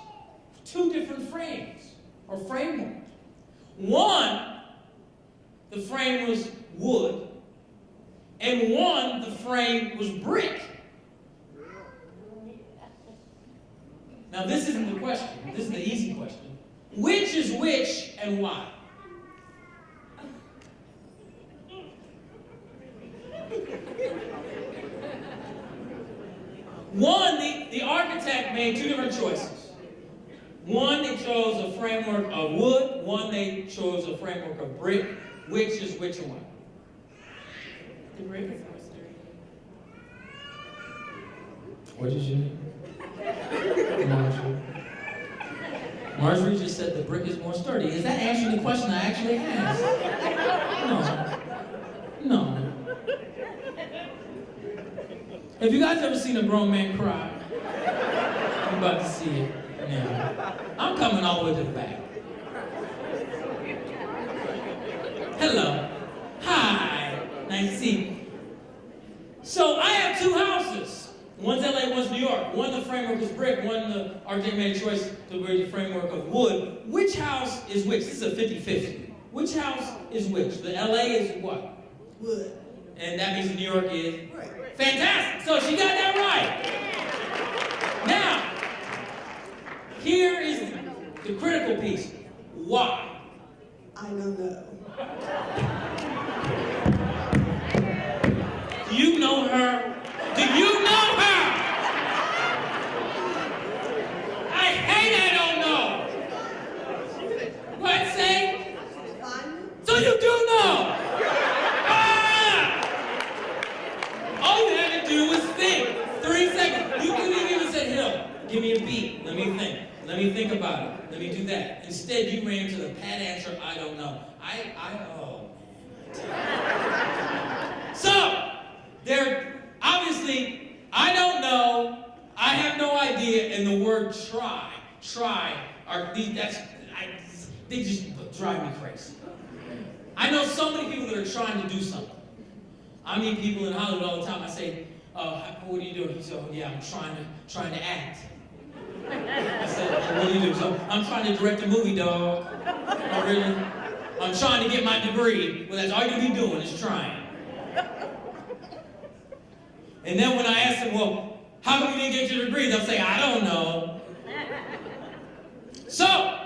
two different frames or frameworks. One, the frame was wood, and one, the frame was brick. Now, this isn't the question. This is the easy question. Which is which and why? One, the architect made two different choices. One, they chose a framework of wood. One, they chose a framework of brick. Which is which and why? The brick is more sturdy. What did you name? Marjorie. Marjorie just said the brick is more sturdy. Is that answering the question I actually asked? No. Have you guys ever seen a grown man cry? I'm about to see it now. I'm coming all the way to the back. Hello. Hi. Nice to see you. So I have two houses. One's LA, one's New York. One, the framework is brick. One, the architect made a choice to be the framework of wood. Which house is which? This is a 50-50. Which house is which? The LA is what? Wood. And that means New York is? Right. Fantastic. So she got that right. Now, here is the critical piece. Why? I don't know. Do you know her? Do you know her? I hate I don't know. What say? So you do know. All you had to do was think. 3 seconds. You couldn't even say, "Hill, give me a beat. Let me think. Let me think about it. Let me do that." Instead, you ran to the pat answer, "I don't know." Oh. So, they're obviously I don't know, I have no idea, and the word try, they just drive me crazy. I know so many people that are trying to do something. I meet people in Hollywood all the time. I say, what are you doing? He said, oh yeah, I'm trying to act. I said, what do you do? So, I'm trying to direct a movie, dog. Oh, really? I'm trying to get my degree. Well, that's all you're going to be doing is trying. And then when I ask them, well, how come you didn't get your degree? They'll say, I don't know. So,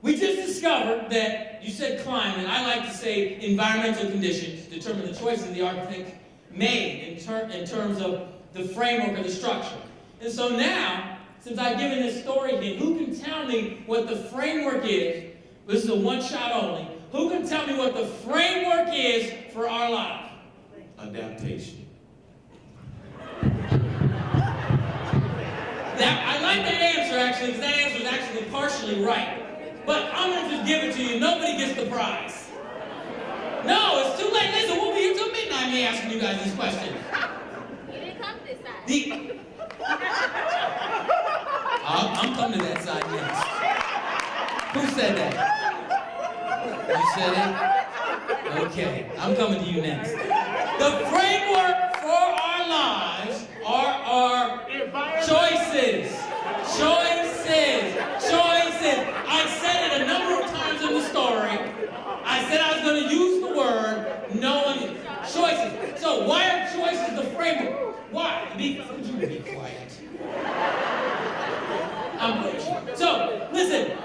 we just discovered that, you said climate, I like to say environmental conditions determine the choices the architect made in terms of the framework or the structure. And so now, since I've given this story here, who can tell me what the framework is? This is a one shot only. Who can tell me what the framework is for our life? Adaptation. I like that answer, actually, because that answer is actually partially right. But I'm going to just give it to you. Nobody gets the prize. No, it's too late. Listen, we'll be here till midnight me asking you guys these questions. You didn't come this side. I'm coming to that side next. Who said that? You said it? Okay, I'm coming to you next. The framework for our lives are our choices. I said it a number of times in the story. I said I was going to use the word choices. So why are choices the framework? Why? Could you be quiet? So, listen.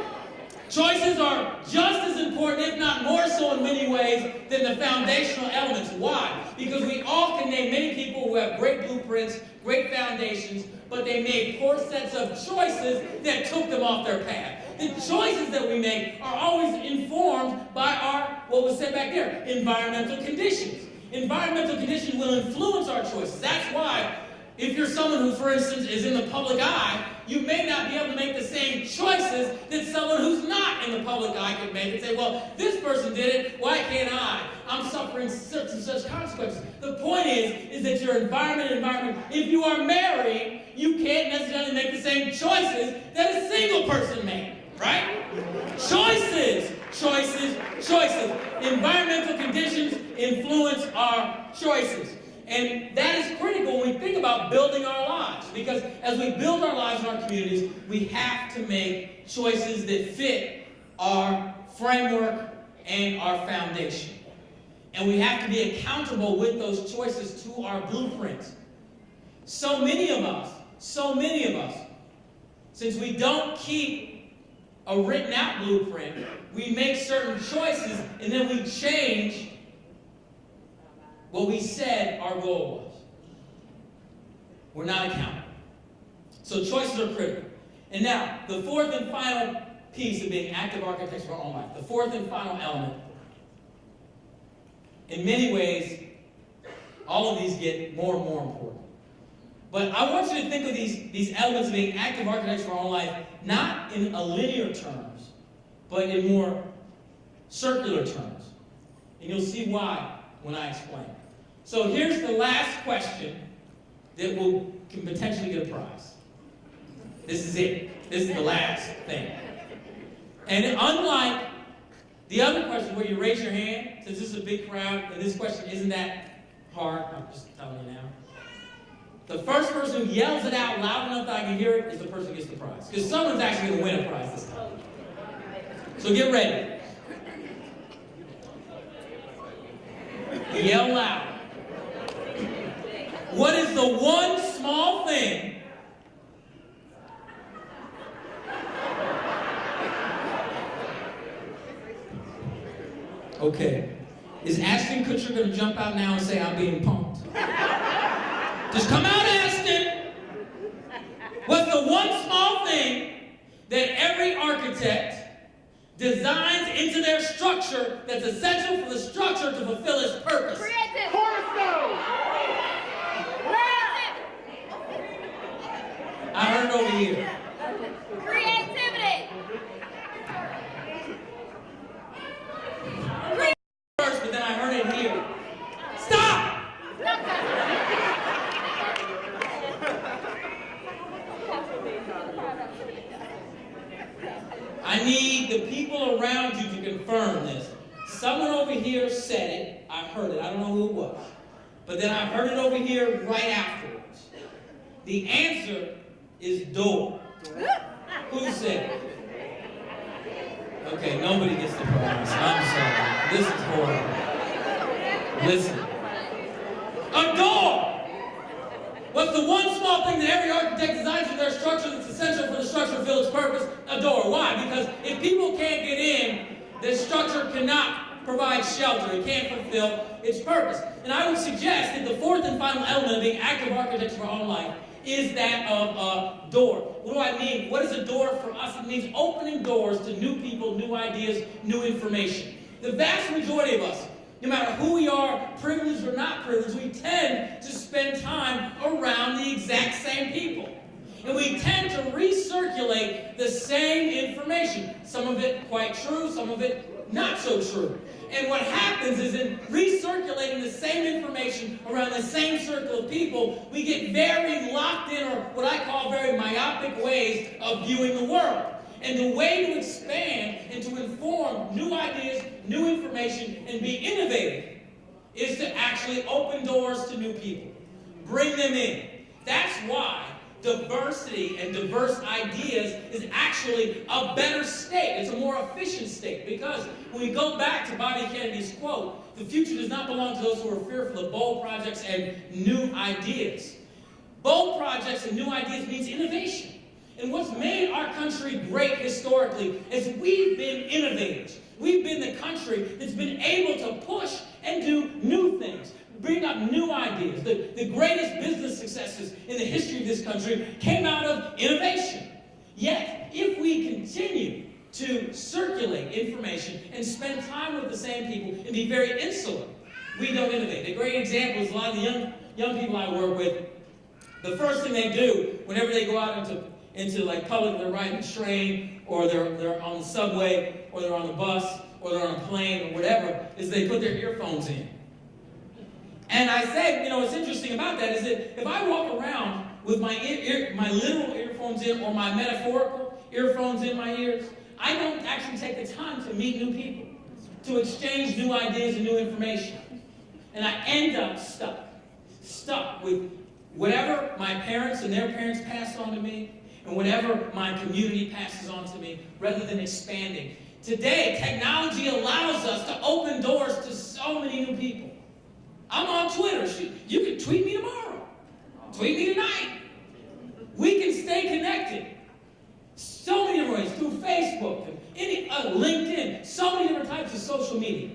Choices are just as important, if not more so in many ways, than the foundational elements. Why? Because we all can name many people who have great blueprints, great foundations, but they made poor sets of choices that took them off their path. The choices that we make are always informed by what was said back there, environmental conditions. Environmental conditions will influence our choices. That's why, if you're someone who, for instance, is in the public eye, you may not be able to make the same choices that someone who's not in the public eye could make and say, well, this person did it, why can't I? I'm suffering such and such consequences. The point is that your environment, if you are married, you can't necessarily make the same choices that a single person made, right? Choices. Environmental conditions influence our choices. And that is critical when we think about building our lives. Because as we build our lives in our communities, we have to make choices that fit our framework and our foundation. And we have to be accountable with those choices to our blueprint. So many of us, since we don't keep a written out blueprint, we make certain choices and then we change what we said our goal was. We're not accountable. So choices are critical. And now, the fourth and final piece of being active architects of our own life, the fourth and final element, in many ways, all of these get more and more important. But I want you to think of these elements of being active architects of our own life, not in a linear terms, but in more circular terms. And you'll see why when I explain. So here's the last question that can potentially get a prize. This is it. This is the last thing. And unlike the other question where you raise your hand, since this is a big crowd, and this question isn't that hard, I'm just telling you now. The first person who yells it out loud enough that I can hear it is the person who gets the prize. Because someone's actually going to win a prize this time. So get ready. Yell loud. What is the one small thing Okay. Is Ashton Kutcher going to jump out now and say, I'm being punked? Just come out, Ashton. What's the one small thing that every architect designs into their structure that's essential for the structure to fulfill its purpose? Creative. Cornerstone. I heard it over here. Creativity. First, but then I heard it here. Stop! the people around you to confirm this. Someone over here said it. I heard it. I don't know who it was. But then I heard it over here right afterwards. The answer is door. Who said it? Okay, nobody gets the promise. I'm sorry. This is horrible. Listen. A door! What's the one small thing that every architect designs in their structure that's essential for the structure to fulfill its purpose? A door. Why? Because if people can't get in, the structure cannot provide shelter. It can't fulfill its purpose. And I would suggest that the fourth and final element of being active architects for our own life is that of a door. What do I mean? What is a door for us? It means opening doors to new people, new ideas, new information. The vast majority of us, no matter who we are, privileged or not privileged, we tend to spend time around the exact same people. And we tend to recirculate the same information. Some of it quite true, some of it not so true. And what happens is in recirculating the same information around the same circle of people, we get very locked in, or what I call very myopic ways of viewing the world. And the way to expand and to inform new ideas, new information, and be innovative is to actually open doors to new people. Bring them in. That's why diversity and diverse ideas is actually a better state. It's a more efficient state. Because when we go back to Bobby Kennedy's quote, the future does not belong to those who are fearful of bold projects and new ideas. Bold projects and new ideas means innovation. And what's made our country great historically is we've been innovators. We've been the country that's been able to push and do new things, bring up new ideas. The greatest business successes in the history of this country came out of innovation. Yet, if we continue to circulate information and spend time with the same people and be very insular, we don't innovate. A great example is a lot of the young people I work with. The first thing they do whenever they go out into like public, they're riding a train, or they're on the subway, or they're on the bus, or they're on a plane, or whatever, is they put their earphones in. And I said, what's interesting about that is that if I walk around with my literal earphones in, or my metaphorical earphones in my ears, I don't actually take the time to meet new people, to exchange new ideas and new information. And I end up stuck with whatever my parents and their parents passed on to me, and whatever my community passes on to me, rather than expanding. Today, technology allows us to open doors to so many new people. I'm on Twitter. You can tweet me tomorrow. Tweet me tonight. We can stay connected. So many different ways, through Facebook, and LinkedIn, so many different types of social media.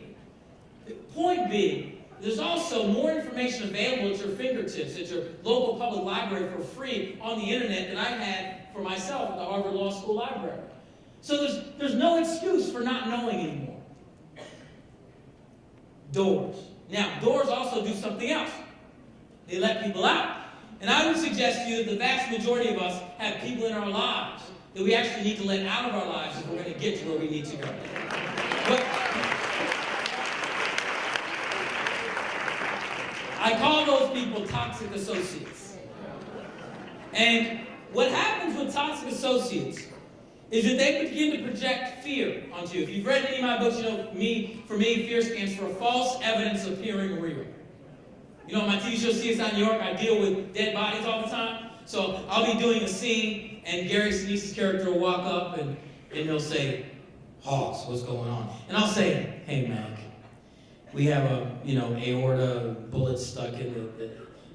The point being, there's also more information available at your fingertips, at your local public library for free on the internet than I had for myself at the Harvard Law School Library. So there's no excuse for not knowing anymore. Doors. Now, doors also do something else. They let people out. And I would suggest to you that the vast majority of us have people in our lives that we actually need to let out of our lives if we're going to get to where we need to go. But I call those people toxic associates. And what happens with toxic associates is that they begin to project fear onto you. If you've read any of my books, for me, fear stands for false evidence appearing real. On my TV show, CSI New York, I deal with dead bodies all the time. So I'll be doing a scene, and Gary Sinise's character will walk up, and he'll say, "Hawks, what's going on?" And I'll say, "Hey, Mac, we have aorta bullet stuck in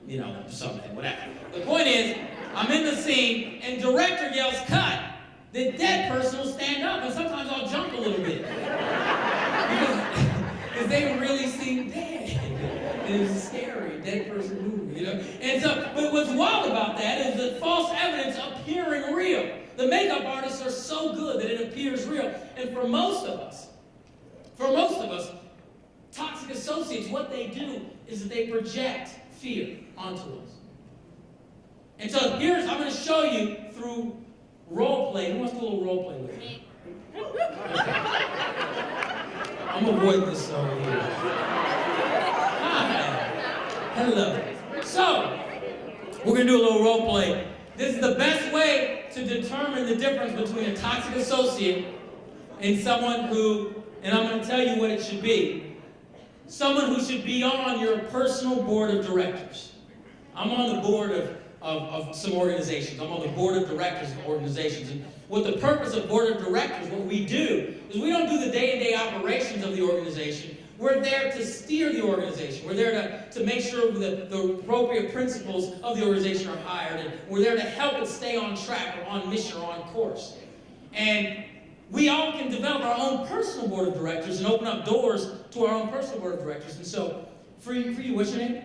the something, whatever." The point is, I'm in the scene, and director yells, "Cut!" The dead person will stand up, and sometimes I'll jump a little bit. Because they really seem dead. And it was scary, dead person moving, And so, but what's wild about that is that false evidence appearing real. The makeup artists are so good that it appears real. And for most of us, toxic associates, what they do is that they project fear onto us. And so I'm going to show you through role play. Who wants to do a little role play with me? Okay. I'm avoiding this over here. Hi. Hello. So, we're going to do a little role play. This is the best way to determine the difference between a toxic associate and someone who, and I'm going to tell you what it should be, someone who should be on your personal board of directors. I'm on the board of some organizations. I'm on the board of directors of organizations. And what the purpose of board of directors, what we do, is we don't do the day-to-day operations of the organization. We're there to steer the organization. We're there to make sure that the appropriate principles of the organization are hired. And we're there to help it stay on track or on mission or on course. And we all can develop our own personal board of directors and open up doors to our own personal board of directors. And so, for you, what's your name?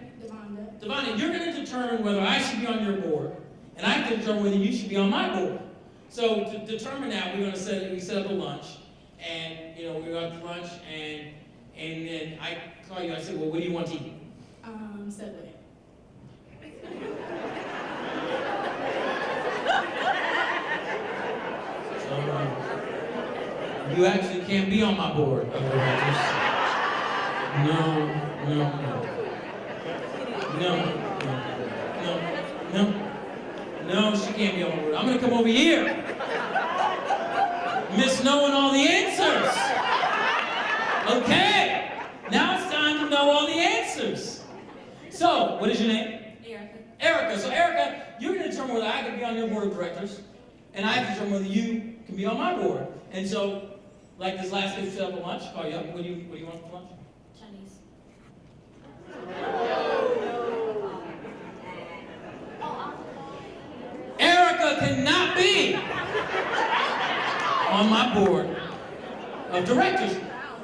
Devonda, you're going to determine whether I should be on your board, and I can determine whether you should be on my board. So to determine that, we set up a lunch, and we go out to lunch, and then I call you. I say, well, what do you want to eat? Subway. So you actually can't be on my board of directors. No, she can't be on my board. I'm going to come over here. Miss knowing all the answers. Okay, now it's time to know all the answers. So, what is your name? Erica. So, Erica, you're going to determine whether I can be on your board of directors, and I have to determine whether you can be on my board. And so, like this last day, we set up a lunch. Call you up. What do you want for lunch? Chinese. Erica cannot be on my board of directors.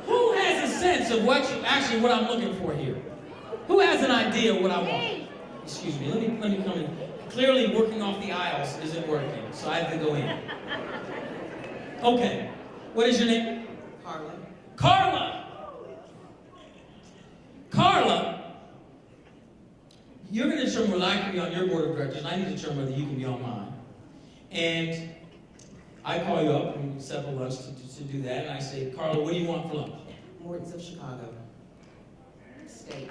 Who has a sense of what I'm looking for here? Who has an idea of what I want? Excuse me, let me come in. Clearly working off the aisles isn't working, so I have to go in. Okay, what is your name? Carla, you're going to determine whether I can be on your board of directors, and I need to determine whether you can be on mine. And I call you up and set up a lunch to do that, and I say, Carla, what do you want for lunch? Morton's of Chicago. Steak.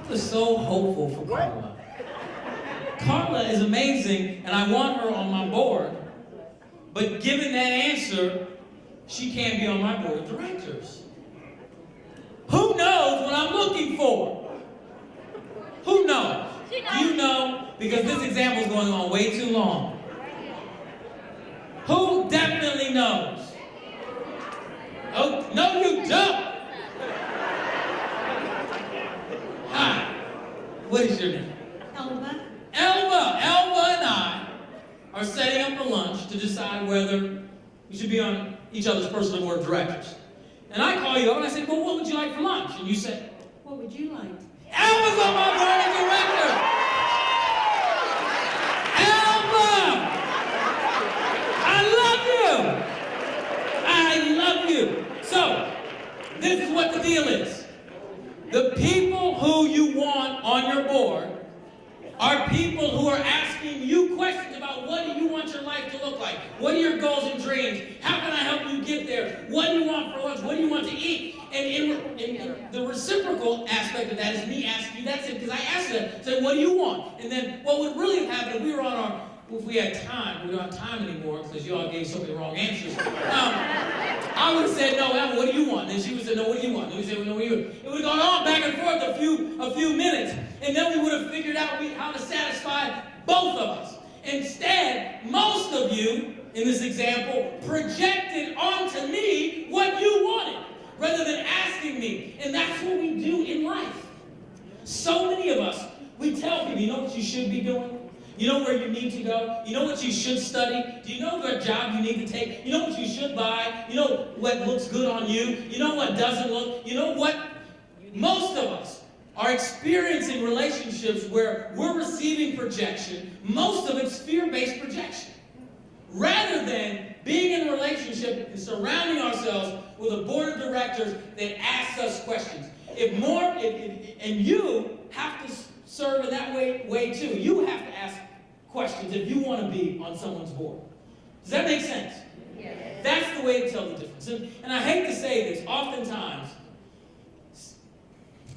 This is so hopeful for Carla. Carla is amazing, and I want her on my board. But given that answer, she can't be on my board of directors. Who knows what I'm looking for? Who knows? You know, because this example is going on way too long. Who definitely knows? Oh, no, you don't. Hi. What is your name? Elva. Elva and I are setting up a lunch to decide whether we should be on each other's personal board of directors. And I call you up and I say, well, what would you like for lunch? And you say, What would you like? Elva's on my board of directors! Elva! I love you! So, this is what the deal is. The people who you want on your board are people who are asking you questions about what do you want your life to look like? What are your goals and dreams? How can I help you get there? What do you want for lunch? What do you want to eat? And in the reciprocal aspect of that is me asking you, that's it, because I asked them, say, what do you want? And then what would really have happened if we were on our, if we had time, we don't have time anymore because you all gave so many wrong answers. I would have said, no, Emma, what do you want? And she would have said, no, what do you want? And we would say, well, no, what do you want? It would have gone on back and forth a few minutes. And then we would have figured out how to satisfy both of us. Instead, most of you, in this example, projected onto me what you wanted, rather than asking me. And that's what we do in life. So many of us, we tell people, you know what you should be doing? You know where you need to go? You know what you should study? Do you know what job you need to take? You know what you should buy? You know what looks good on you? You know what doesn't look? You know what? Most of us are experiencing relationships where we're receiving projection. Most of it's fear-based projection. Rather than being in a relationship and surrounding ourselves with a board of directors that asks us questions. And you have to serve in that way too. You have to ask questions if you want to be on someone's board. Does that make sense? Yes. That's the way to tell the difference. And I hate to say this, oftentimes,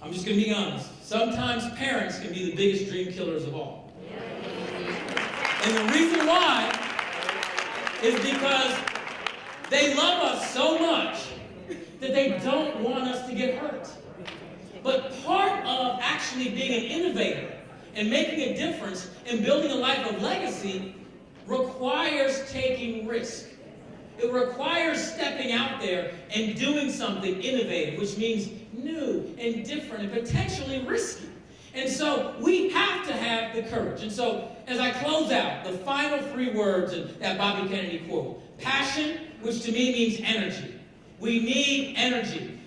I'm just going to be honest, sometimes parents can be the biggest dream killers of all. And the reason why is because they love us so much that they don't want us to get hurt. But part of actually being an innovator and making a difference and building a life of legacy requires taking risk. It requires stepping out there and doing something innovative, which means new and different and potentially risky. And so we have to have the courage. And so as I close out, the final 3 words in that Bobby Kennedy quote: passion, which to me means energy. We need energy.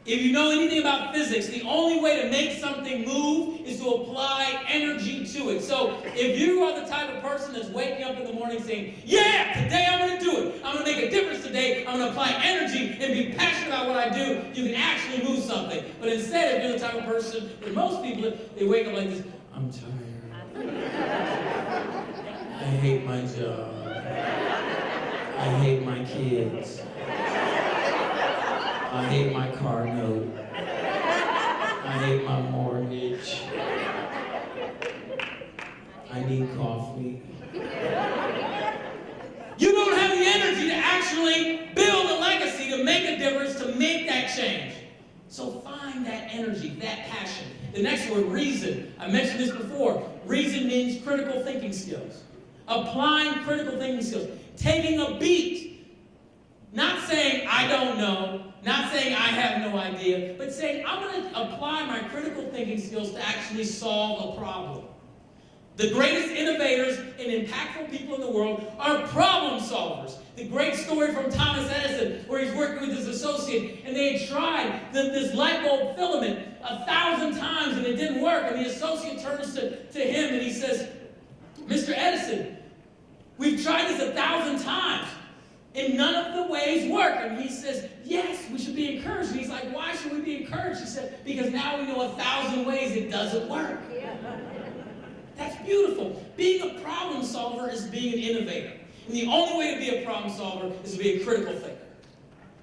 If you know anything about physics, the only way to make something move is to apply energy to it. So if you are the type of person that's waking up in the morning saying, yeah, today I'm going to do it. I'm going to make a difference today. I'm going to apply energy and be passionate about what I do. You can actually move something. But instead, if you're the type of person, and most people, they wake up like this: I'm tired. I hate my job. I hate my kids. I hate my car note. I hate my mortgage. I need coffee. You don't have the energy to actually build a legacy, to make a difference, to make that change. So find that energy, that passion. The next word, reason. I mentioned this before. Reason means critical thinking skills. Applying critical thinking skills. Taking a beat. Not saying, I don't know. Not saying, I have no idea. But saying, I'm going to apply my critical thinking skills to actually solve a problem. The greatest innovators and impactful people in the world are problem solvers. The great story from Thomas Edison, where he's working with his associate, and they had tried this light bulb filament 1,000 times, and it didn't work. And the associate turns to him, and he says, Mr. Edison, we've tried this 1,000 times. And none of the ways work. And he says, yes, we should be encouraged. And he's like, why should we be encouraged? He said, because now we know 1,000 ways it doesn't work. That's beautiful. Being a problem solver is being an innovator. And the only way to be a problem solver is to be a critical thinker.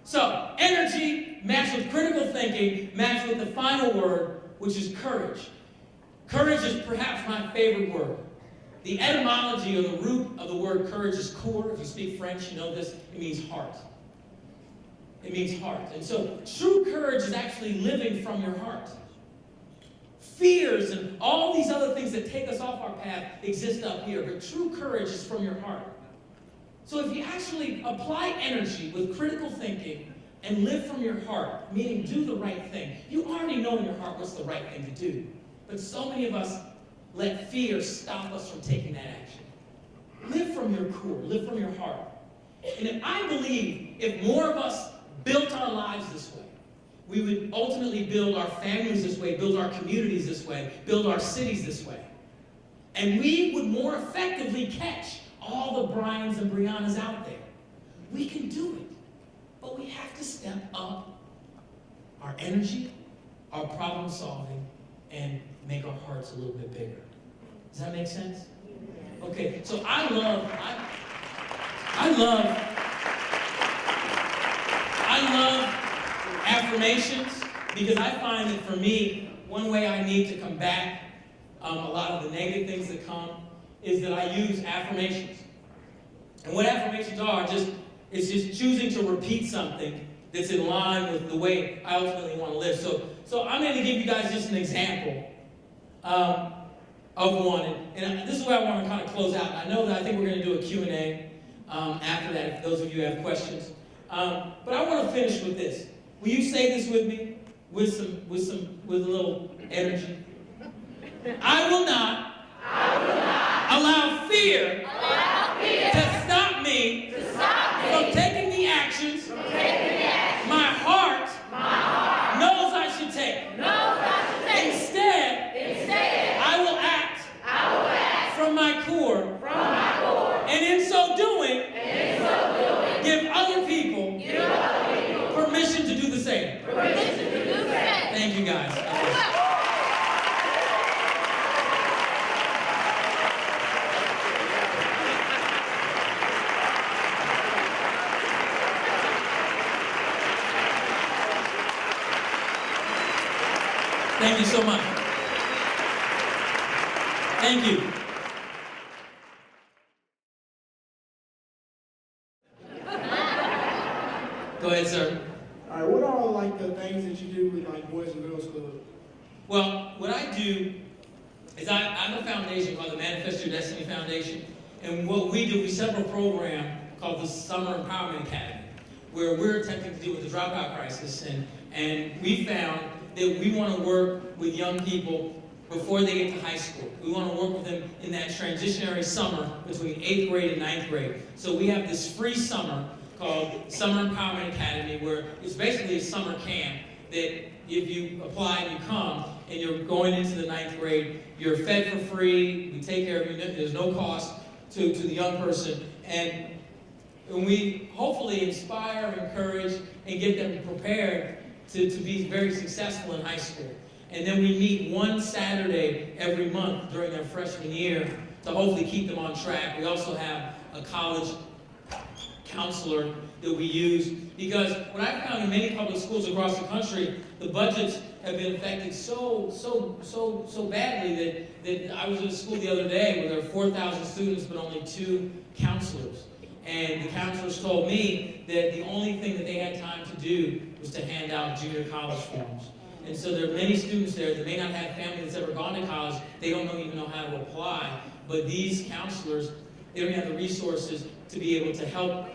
So, energy matched with critical thinking, matched with the final word, which is courage. Courage is perhaps my favorite word. The etymology or the root of the word courage is cœur. If you speak French, you know this. It means heart. It means heart. And so true courage is actually living from your heart. Fears and all these other things that take us off our path exist up here. But true courage is from your heart. So if you actually apply energy with critical thinking and live from your heart, meaning do the right thing, you already know in your heart what's the right thing to do. But so many of us let fear stop us from taking that action. Live from your core. Live from your heart. And I believe if more of us built our lives this way, we would ultimately build our families this way, build our communities this way, build our cities this way. And we would more effectively catch all the Brians and Briannas out there. We can do it. But we have to step up our energy, our problem solving, and make our hearts a little bit bigger. Does that make sense? Okay, so I love affirmations, because I find that for me, one way I need to combat a lot of the negative things that come is that I use affirmations. And what affirmations are, it's just choosing to repeat something that's in line with the way I ultimately want to live. So I'm going to give you guys just an example of one. And this is where I want to kind of close out. I know that I think we're going to do a Q&A after that, if those of you have questions. But I want to finish with this. Will you say this with me? With a little energy. I will not allow fear to stop me from taking the actions my heart knows I should take. Instead, I will act from my core. And in so doing, give other people permission to do the same. Thank you, guys. Thank you so much. Thank you. like the things that you do with like Boys and Girls Club? Well, what I do is I have a foundation called the Manifest Your Destiny Foundation. And what we do, we set up a program called the Summer Empowerment Academy, where we're attempting to deal with the dropout crisis. And we found that we want to work with young people before they get to high school. We want to work with them in that transitionary summer between 8th grade and 9th grade. So we have this free summer called Summer Empowerment Academy, where it's basically a summer camp that if you apply and you come and you're going into the 9th grade, you're fed for free, we take care of you, there's no cost to the young person. And we hopefully inspire, encourage, and get them prepared to be very successful in high school. And then we meet one Saturday every month during their freshman year to hopefully keep them on track. We also have a college counselor that we use, because what I found in many public schools across the country, the budgets have been affected so badly that I was at a school the other day where there were 4,000 students but only 2 counselors. And the counselors told me that the only thing that they had time to do was to hand out junior college forms. And so there are many students there that may not have family that's ever gone to college. They don't even know how to apply. But these counselors, they don't have the resources to be able to help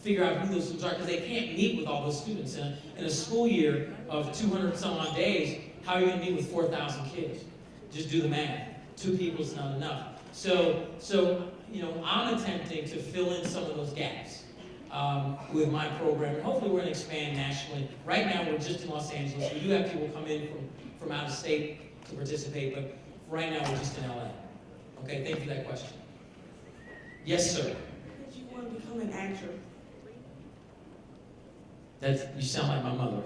figure out who those students are, because they can't meet with all those students. In a school year of 200 some odd days, how are you going to meet with 4,000 kids? Just do the math. 2 people is not enough. So I'm attempting to fill in some of those gaps with my program, and hopefully we're going to expand nationally. Right now we're just in Los Angeles. We do have people come in from out of state to participate, but right now we're just in LA. Okay, thank you for that question. Yes, sir. Did you want to become an actor? You sound like my mother.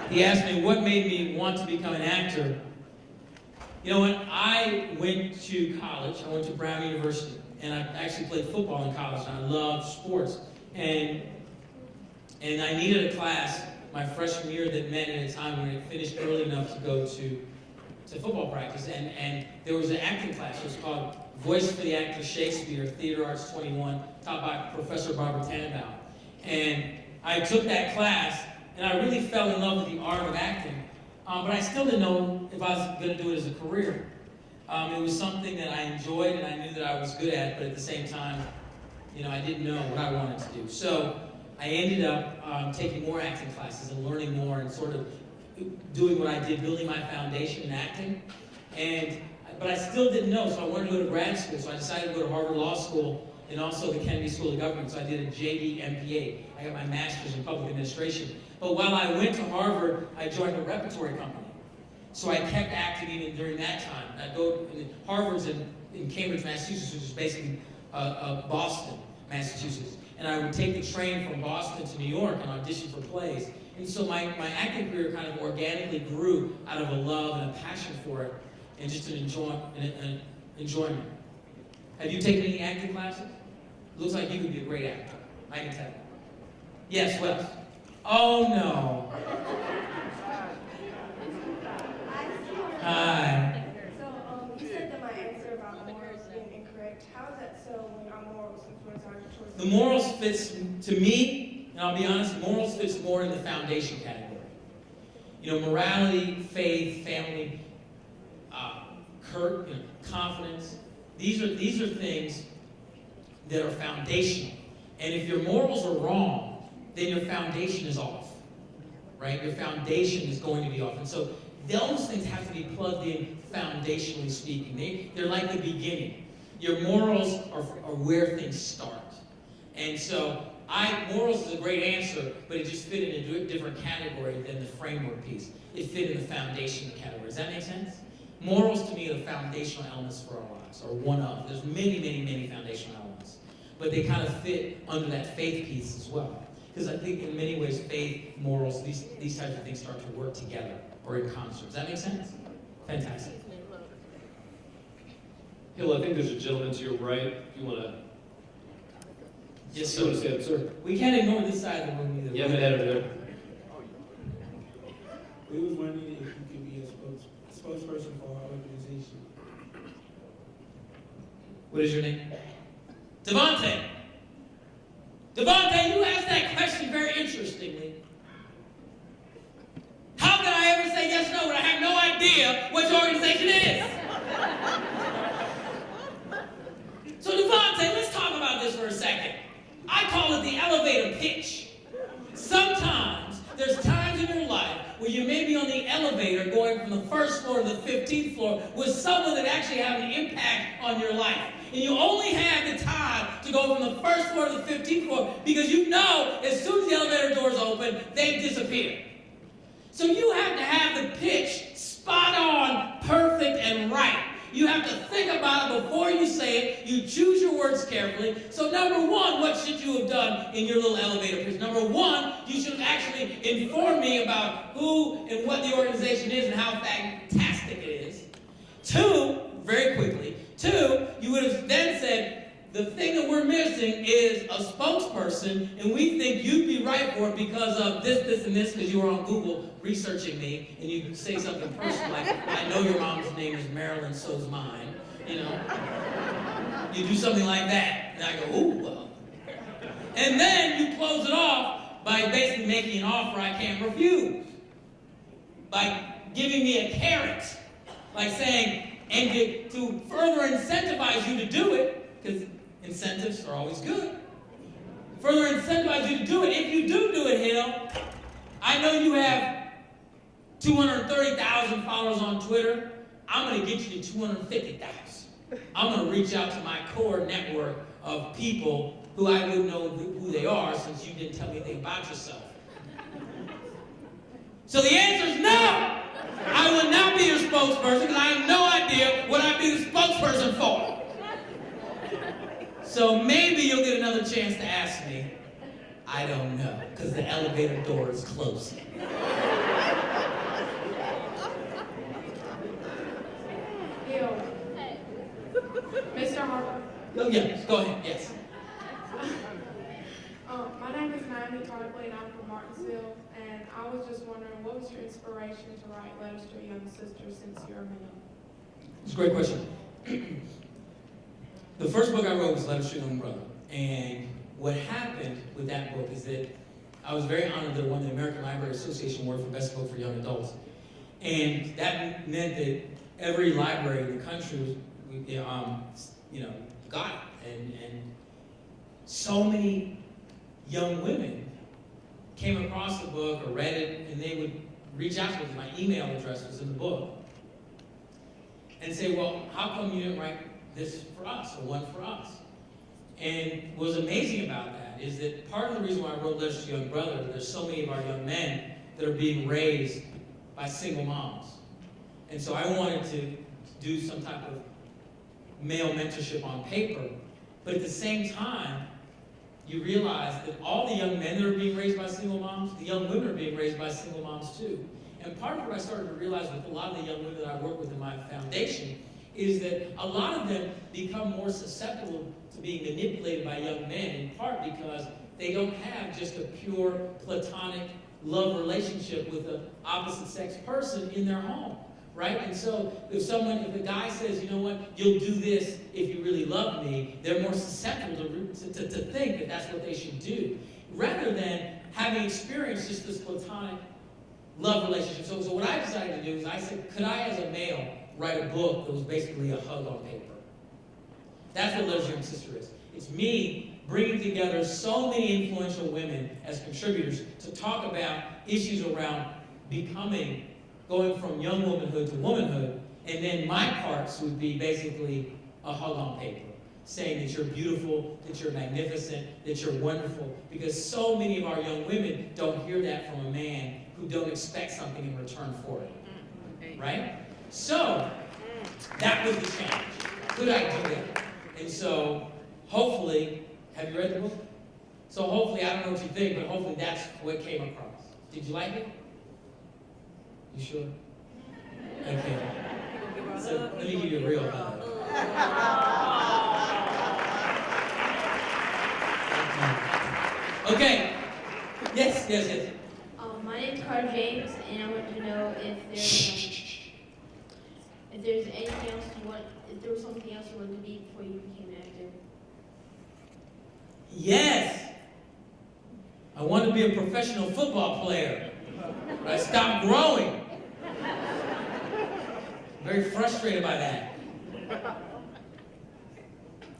He asked me what made me want to become an actor. You know, when I went to college, I went to Brown University, and I actually played football in college, and I loved sports. And I needed a class my freshman year that met at a time when it finished early enough to go to football practice. And there was an acting class. It was called Voice for the Actor Shakespeare, Theater Arts 21, taught by Professor Barbara Tannenbaum. And I took that class, and I really fell in love with the art of acting. But I still didn't know if I was going to do it as a career. It was something that I enjoyed and I knew that I was good at, but at the same time, I didn't know what I wanted to do. So I ended up taking more acting classes and learning more and sort of doing what I did, building my foundation in acting. But I still didn't know, so I wanted to go to grad school. So I decided to go to Harvard Law School and also the Kennedy School of Government. So I did a JD MPA. I got my master's in public administration. But while I went to Harvard, I joined a repertory company. So I kept acting even during that time. I'd go, Harvard's in Cambridge, Massachusetts, which is basically Boston, Massachusetts. And I would take the train from Boston to New York and audition for plays. And so my acting career kind of organically grew out of a love and a passion for it, and just an enjoyment. Have you taken any acting classes? Looks like you could be a great actor. I can tell. Yes, Wes. Oh, no. Hi. So, you said that my answer about morals being incorrect. How is that so when our morals influence our choices? The morals fits, to me, and I'll be honest, morals fits more in the foundation category. Morality, faith, family, confidence. These are things that are foundational. And if your morals are wrong, then your foundation is off, right? Your foundation is going to be off. And so those things have to be plugged in foundationally speaking. They're like the beginning. Your morals are where things start. And so morals is a great answer, but it just fit in a different category than the framework piece. It fit in the foundation category. Does that make sense? Morals to me are the foundational elements for our lives, or one of. There's many, many, many foundational elements. But they kind of fit under that faith piece as well. Because I think in many ways, faith, morals, these types of things start to work together or in concert. Does that make sense? Fantastic. Hill, I think there's a gentleman to your right. If you want to... Yes, You want sir. to stand, sir? We can't ignore this side of the room either. You have an head over there. We was wondering if you could be a spokesperson for our organization. What is your name? Devontae! Devontae, you asked that question very interestingly. there's times in your life where you may be on the elevator going from the first floor to the 15th floor with someone that actually have an impact on your life. And you only have the time to go from the first floor to the 15th floor because you know as soon as the elevator doors open, they disappear. So you have to have the pitch spot on, perfect, and right. You have to think about it before you say it. You choose your words carefully. So number one, what should you have done in your little elevator pitch? Number one, you should have actually informed me about who and what the organization is and how fantastic it is. Two, very quickly, you would have then said, the thing that we're missing is a spokesperson, and we think you'd be right for it because of this, this, and this, because you were on Google researching me, and you can say something personal like, I know your mom's name is Marilyn, so's mine, you know. You do something like that, and I go, ooh, well. And then you close it off by basically making an offer I can't refuse. By giving me a carrot, like saying, and to further incentivize you to do it, because incentives are always good. Further incentivize you to do it. If you do it, Hill, I know you have 230,000 followers on Twitter. I'm going to get you to 250,000. I'm going to reach out to my core network of people who I wouldn't know who they are since you didn't tell me anything about yourself. So the answer is no. I will not be your spokesperson because I have no idea what I'd be the spokesperson for. So maybe you'll get another chance to ask me. I don't know, because the elevator door is closing. Bill. Mr. Harper. Oh, yes, go ahead, yes. My name is Naomi Tarpley, and I'm from Martinsville. And I was just wondering, what was your inspiration to write letters to a young sister since you're a male? It's a great question. The first book I wrote was Letters to a Young Brother. And what happened with that book is that I was very honored that it won the American Library Association Award for Best Book for Young Adults. And that meant that every library in the country got it. And so many young women came across the book or read it, and they would reach out to me. My email address was in the book. And say, well, how come you didn't write this for us or one for us? And what was amazing about that is that part of the reason why I wrote Letters to a Young Brother, there's so many of our young men that are being raised by single moms. And so I wanted to do some type of male mentorship on paper. But at the same time, you realize that all the young men that are being raised by single moms, the young women are being raised by single moms too. And part of what I started to realize with a lot of the young women that I work with in my foundation is that a lot of them become more susceptible to being manipulated by young men, in part because they don't have just a pure platonic love relationship with an opposite sex person in their home, right? And so if a guy says, you know what, you'll do this if you really love me, they're more susceptible to think that that's what they should do, rather than having experienced just this platonic love relationship. So what I decided to do is I said, could I, as a male, write a book that was basically a hug on paper? That's what Letters to a Young Sister is. It's me bringing together so many influential women as contributors to talk about issues around becoming, going from young womanhood to womanhood, and then my parts would be basically a hug on paper, saying that you're beautiful, that you're magnificent, that you're wonderful, because so many of our young women don't hear that from a man who don't expect something in return for it, right? So, that was the challenge. Could I do that? And so, hopefully, have you read the book? So hopefully, I don't know what you think, but hopefully that's what came across. Did you like it? You sure? Okay. So let me give you a real hug. Okay. Yes. My name's Carter James, and I want to know if there's anything else if there was something else you wanted to be before you became an actor. Yes. I wanted to be a professional football player, but I stopped growing. Very frustrated by that.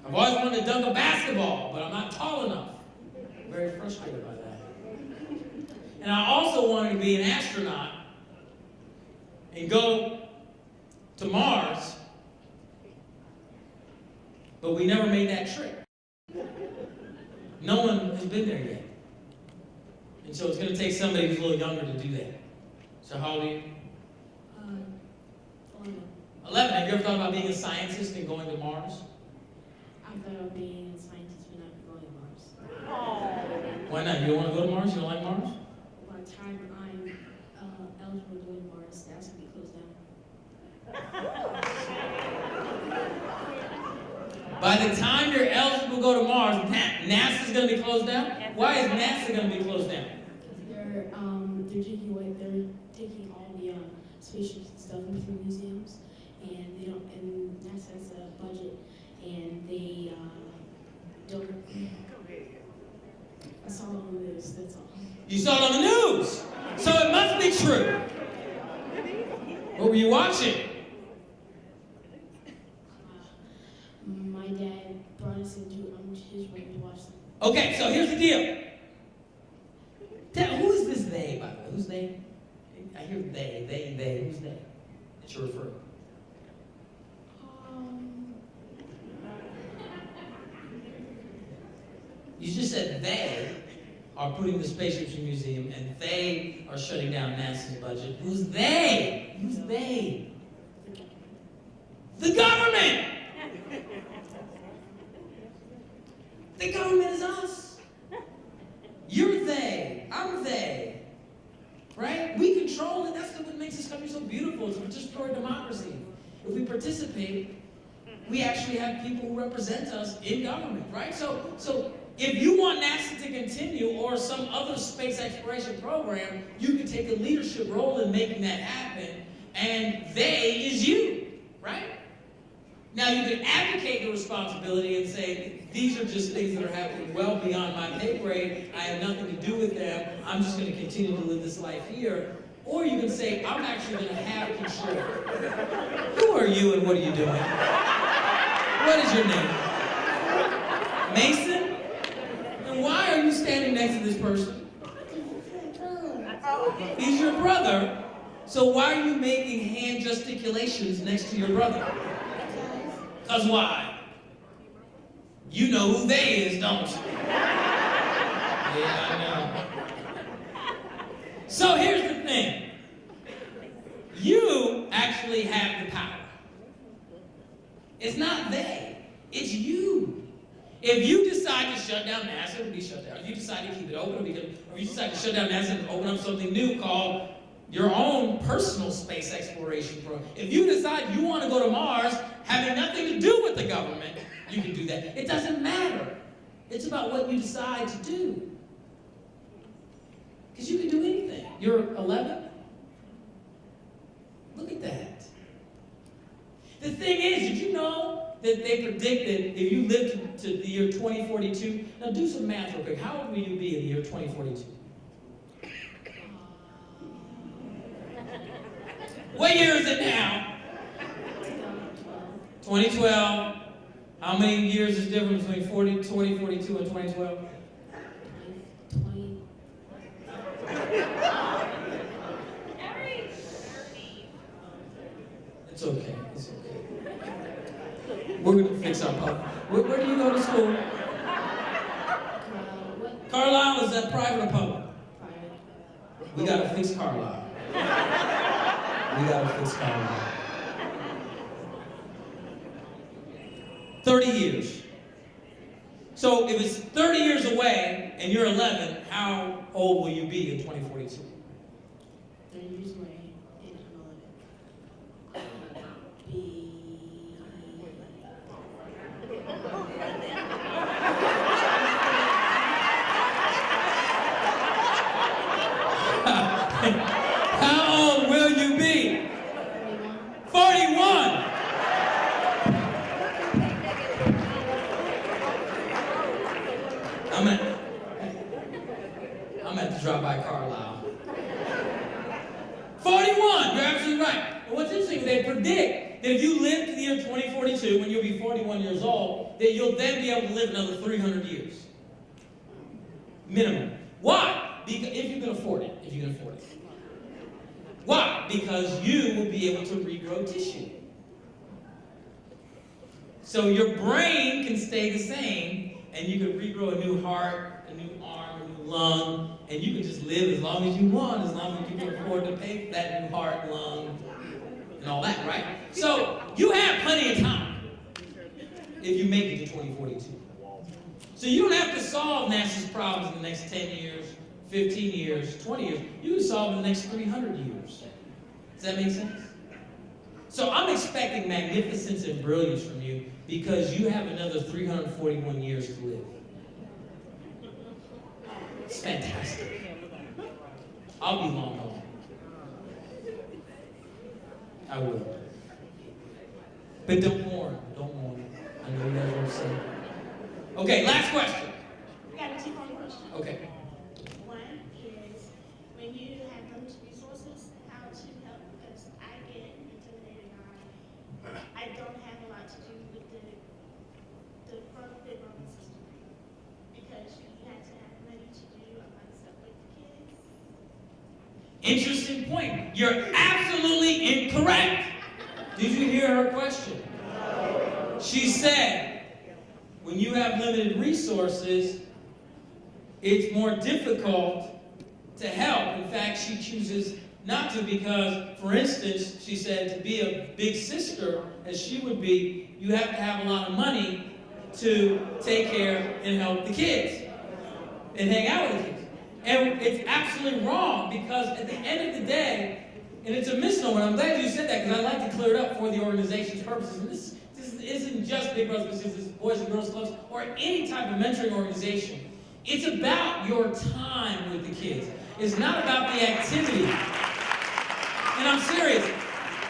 I've always wanted to dunk a basketball, but I'm not tall enough. Very frustrated by that. And I also wanted to be an astronaut and go to Mars, but we never made that trip. No one has been there yet. And so it's going to take somebody who's a little younger to do that. So how old are you? 11. 11. Have you ever thought about being a scientist and going to Mars? I thought about being a scientist but not going to Mars. Why not? You don't want to go to Mars? You don't like Mars? By the time I'm eligible to go to Mars, that's going to be closed down. By the time you're eligible to go to Mars, NASA's going to be closed down? Why is NASA going to be closed down? They're taking all the spaceships and stuff into museums, and they don't. And NASA has a budget, and they don't. I saw it on the news. That's all. You saw it on the news, so it must be true. What were you watching? My dad brought us into his room to watch them. Okay, so here's the deal. Who is this they, by the way? Who's they? I hear they. Who's they? That you're referring to? You just said they are putting the spaceships in the museum, and they are shutting down NASA's budget. Who's they? Who's they? The government! The government is us. You're they. I'm they. Right? We control it. That's what makes this country so beautiful. It's just for democracy. If we participate, we actually have people who represent us in government, right? So if you want NASA to continue or some other space exploration program, you can take a leadership role in making that happen, and they is you, right? Now you can advocate the responsibility and say, these are just things that are happening well beyond my pay grade. I have nothing to do with them. I'm just going to continue to live this life here. Or you can say, I'm actually going to have control. Who are you and what are you doing? What is your name? Mason? And why are you standing next to this person? He's your brother. So why are you making hand gesticulations next to your brother? Because why? You know who they is, don't you? Yeah, I know. So here's the thing. You actually have the power. It's not they. It's you. If you decide to shut down NASA, it'll be shut down. If you decide to keep it open, it'll be good. Or if you decide to shut down NASA and open up something new called your own personal space exploration program. If you decide you want to go to Mars, having nothing to do with the government, you can do that. It doesn't matter. It's about what you decide to do. Because you can do anything. You're 11? Look at that. The thing is, did you know that they predicted if you lived to the year 2042? Now do some math real quick. How old will you be in the year 2042? What year is it now? 2012. How many years is different between 2042 and 2012? 20. It's okay. It's okay. We're going to fix our public. Where do you go to school? Carlisle, is that private or public? Private. We got to fix Carlisle. We got to fix Carlisle. 30 years. So if it's 30 years away and you're 11, how old will you be in 2042? 30 years away, and I'm 11. How old will you be? 41. I'm at to drop by Carlisle. 41, you're absolutely right. And what's interesting, they predict that if you live to the year 2042, when you'll be 41 years old, that you'll then be able to live another 300 years. Minimum. Why? Because if you can afford it. Why? Because you will be able to regrow tissue. So your brain can stay the same, and you can regrow a new heart, a new arm, a new lung, and you can just live as long as you want, as long as you can afford to pay for that new heart, lung, and all that, right? So you have plenty of time if you make it to 2042. So you don't have to solve NASA's problems in the next 10 years, 15 years, 20 years. You can solve in the next 300 years. Does that make sense? So I'm expecting magnificence and brilliance from you because you have another 341 years to live. It's fantastic. I'll be long gone. I will. But don't mourn. I know you guys are upset. Okay, last question. I got a two-part question. Okay. One is, when you have limited resources, how to help, because I get intimidated I don't have a lot to do with the big brother system, because you have to have money to do a lot of stuff with the kids. Interesting point. You're absolutely incorrect. Did you hear her question? She said, when you have limited resources, it's more difficult to help. In fact, she chooses not to because, for instance, she said to be a big sister, as she would be, you have to have a lot of money to take care and help the kids and hang out with the kids. And it's absolutely wrong because at the end of the day, and it's a misnomer, and I'm glad you said that because I'd like to clear it up for the organization's purposes. And this isn't just Big Brothers Big Sisters, Boys and Girls Clubs, or any type of mentoring organization. It's about your time with the kids. It's not about the activity. And I'm serious.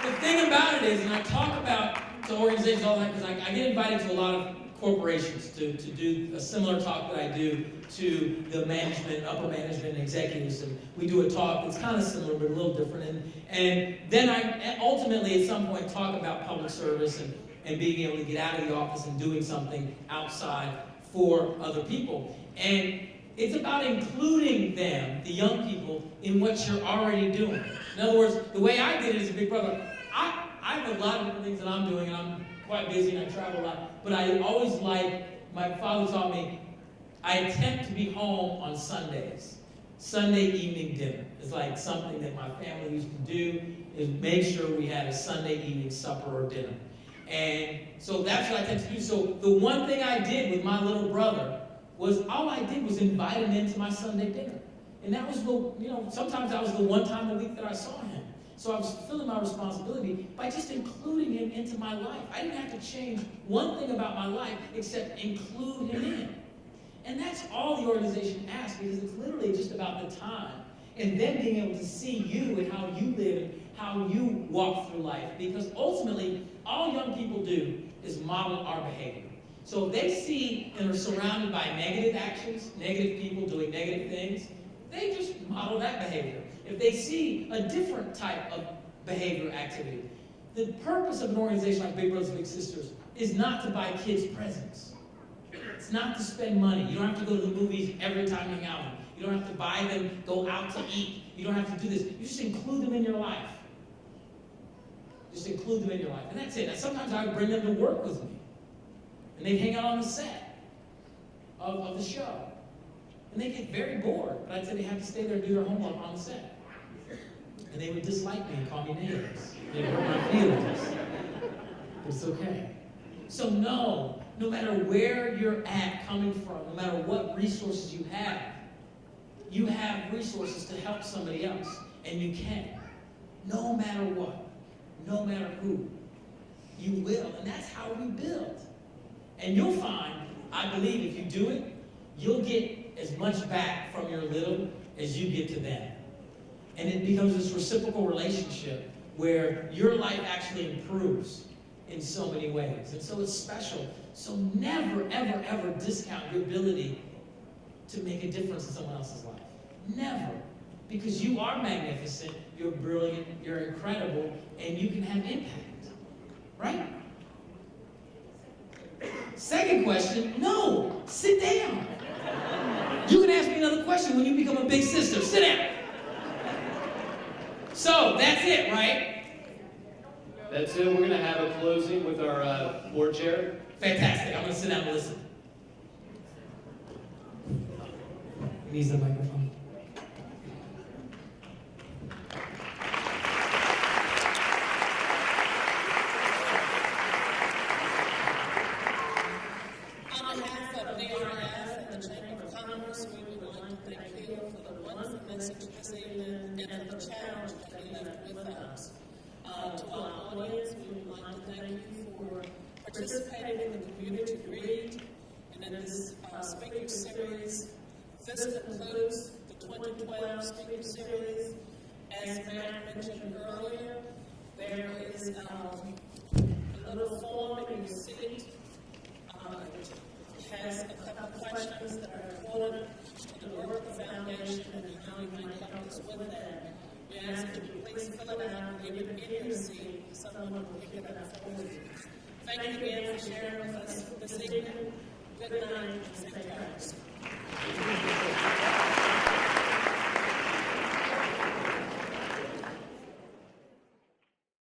The thing about it is, and I talk about to organizations all the time because I get invited to a lot of corporations to do a similar talk that I do to the management, upper management, and executives. And we do a talk that's kind of similar but a little different. And then I ultimately at some point talk about public service and being able to get out of the office and doing something outside for other people. And it's about including them, the young people, in what you're already doing. In other words, the way I did it as a big brother, I have a lot of different things that I'm doing, and I'm quite busy and I travel a lot. But I always my father taught me, I attempt to be home on Sundays. Sunday evening dinner is like something that my family used to do, is make sure we had a Sunday evening supper or dinner. And so that's what I tend to do. So the one thing I did with my little brother was all I did was invite him into my Sunday dinner. And that was sometimes that was the one time a week that I saw him. So I was fulfilling my responsibility by just including him into my life. I didn't have to change one thing about my life except include him in. And that's all the organization asks, because it's literally just about the time. And then being able to see you and how you live and how you walk through life. Because ultimately, all young people do is model our behavior. So if they see and are surrounded by negative actions, negative people doing negative things, they just model that behavior. If they see a different type of behavior activity, the purpose of an organization like Big Brothers Big Sisters is not to buy kids presents. It's not to spend money. You don't have to go to the movies every time you hang out with them. You don't have to buy them, go out to eat. You don't have to do this. You just include them in your life. Just include them in your life. And that's it. Now, sometimes I would bring them to work with me. And they'd hang out on the set of the show. And they'd get very bored. But I'd say they have to stay there and do their homework on the set. And they would dislike me and call me names. They'd hurt my feelings. But it's okay. So no matter where you're at coming from, no matter what resources you have resources to help somebody else. And you can. No matter what. No matter who. You will. And that's how we build. And you'll find, I believe, if you do it, you'll get as much back from your little as you get to them. And it becomes this reciprocal relationship where your life actually improves in so many ways. And so it's special. So never, ever, ever discount your ability to make a difference in someone else's life. Never. Because you are magnificent, you're brilliant, you're incredible, and you can have impact. Right? Second question, no, sit down. You can ask me another question when you become a big sister. Sit down. So, that's it, right? That's it. We're going to have a closing with our board chair. Fantastic. I'm going to sit down and listen. He needs the microphone. On behalf of DRF and the Chamber of Commerce, we would like to thank you for the wonderful message this evening and for the challenge that you left with us. To our audience, we would like to thank you for participating in the community read and in this speaker series. This concludes the 2012 speaker series. As Matt mentioned earlier, there is a little form in your seat. It has a couple of questions that are important to the work of the foundation and how you might help us with that. We ask that you please fill it out and leave it in your seat. Someone will pick it up for you. Thank you again for sharing with us this evening. Good night and stay prayers.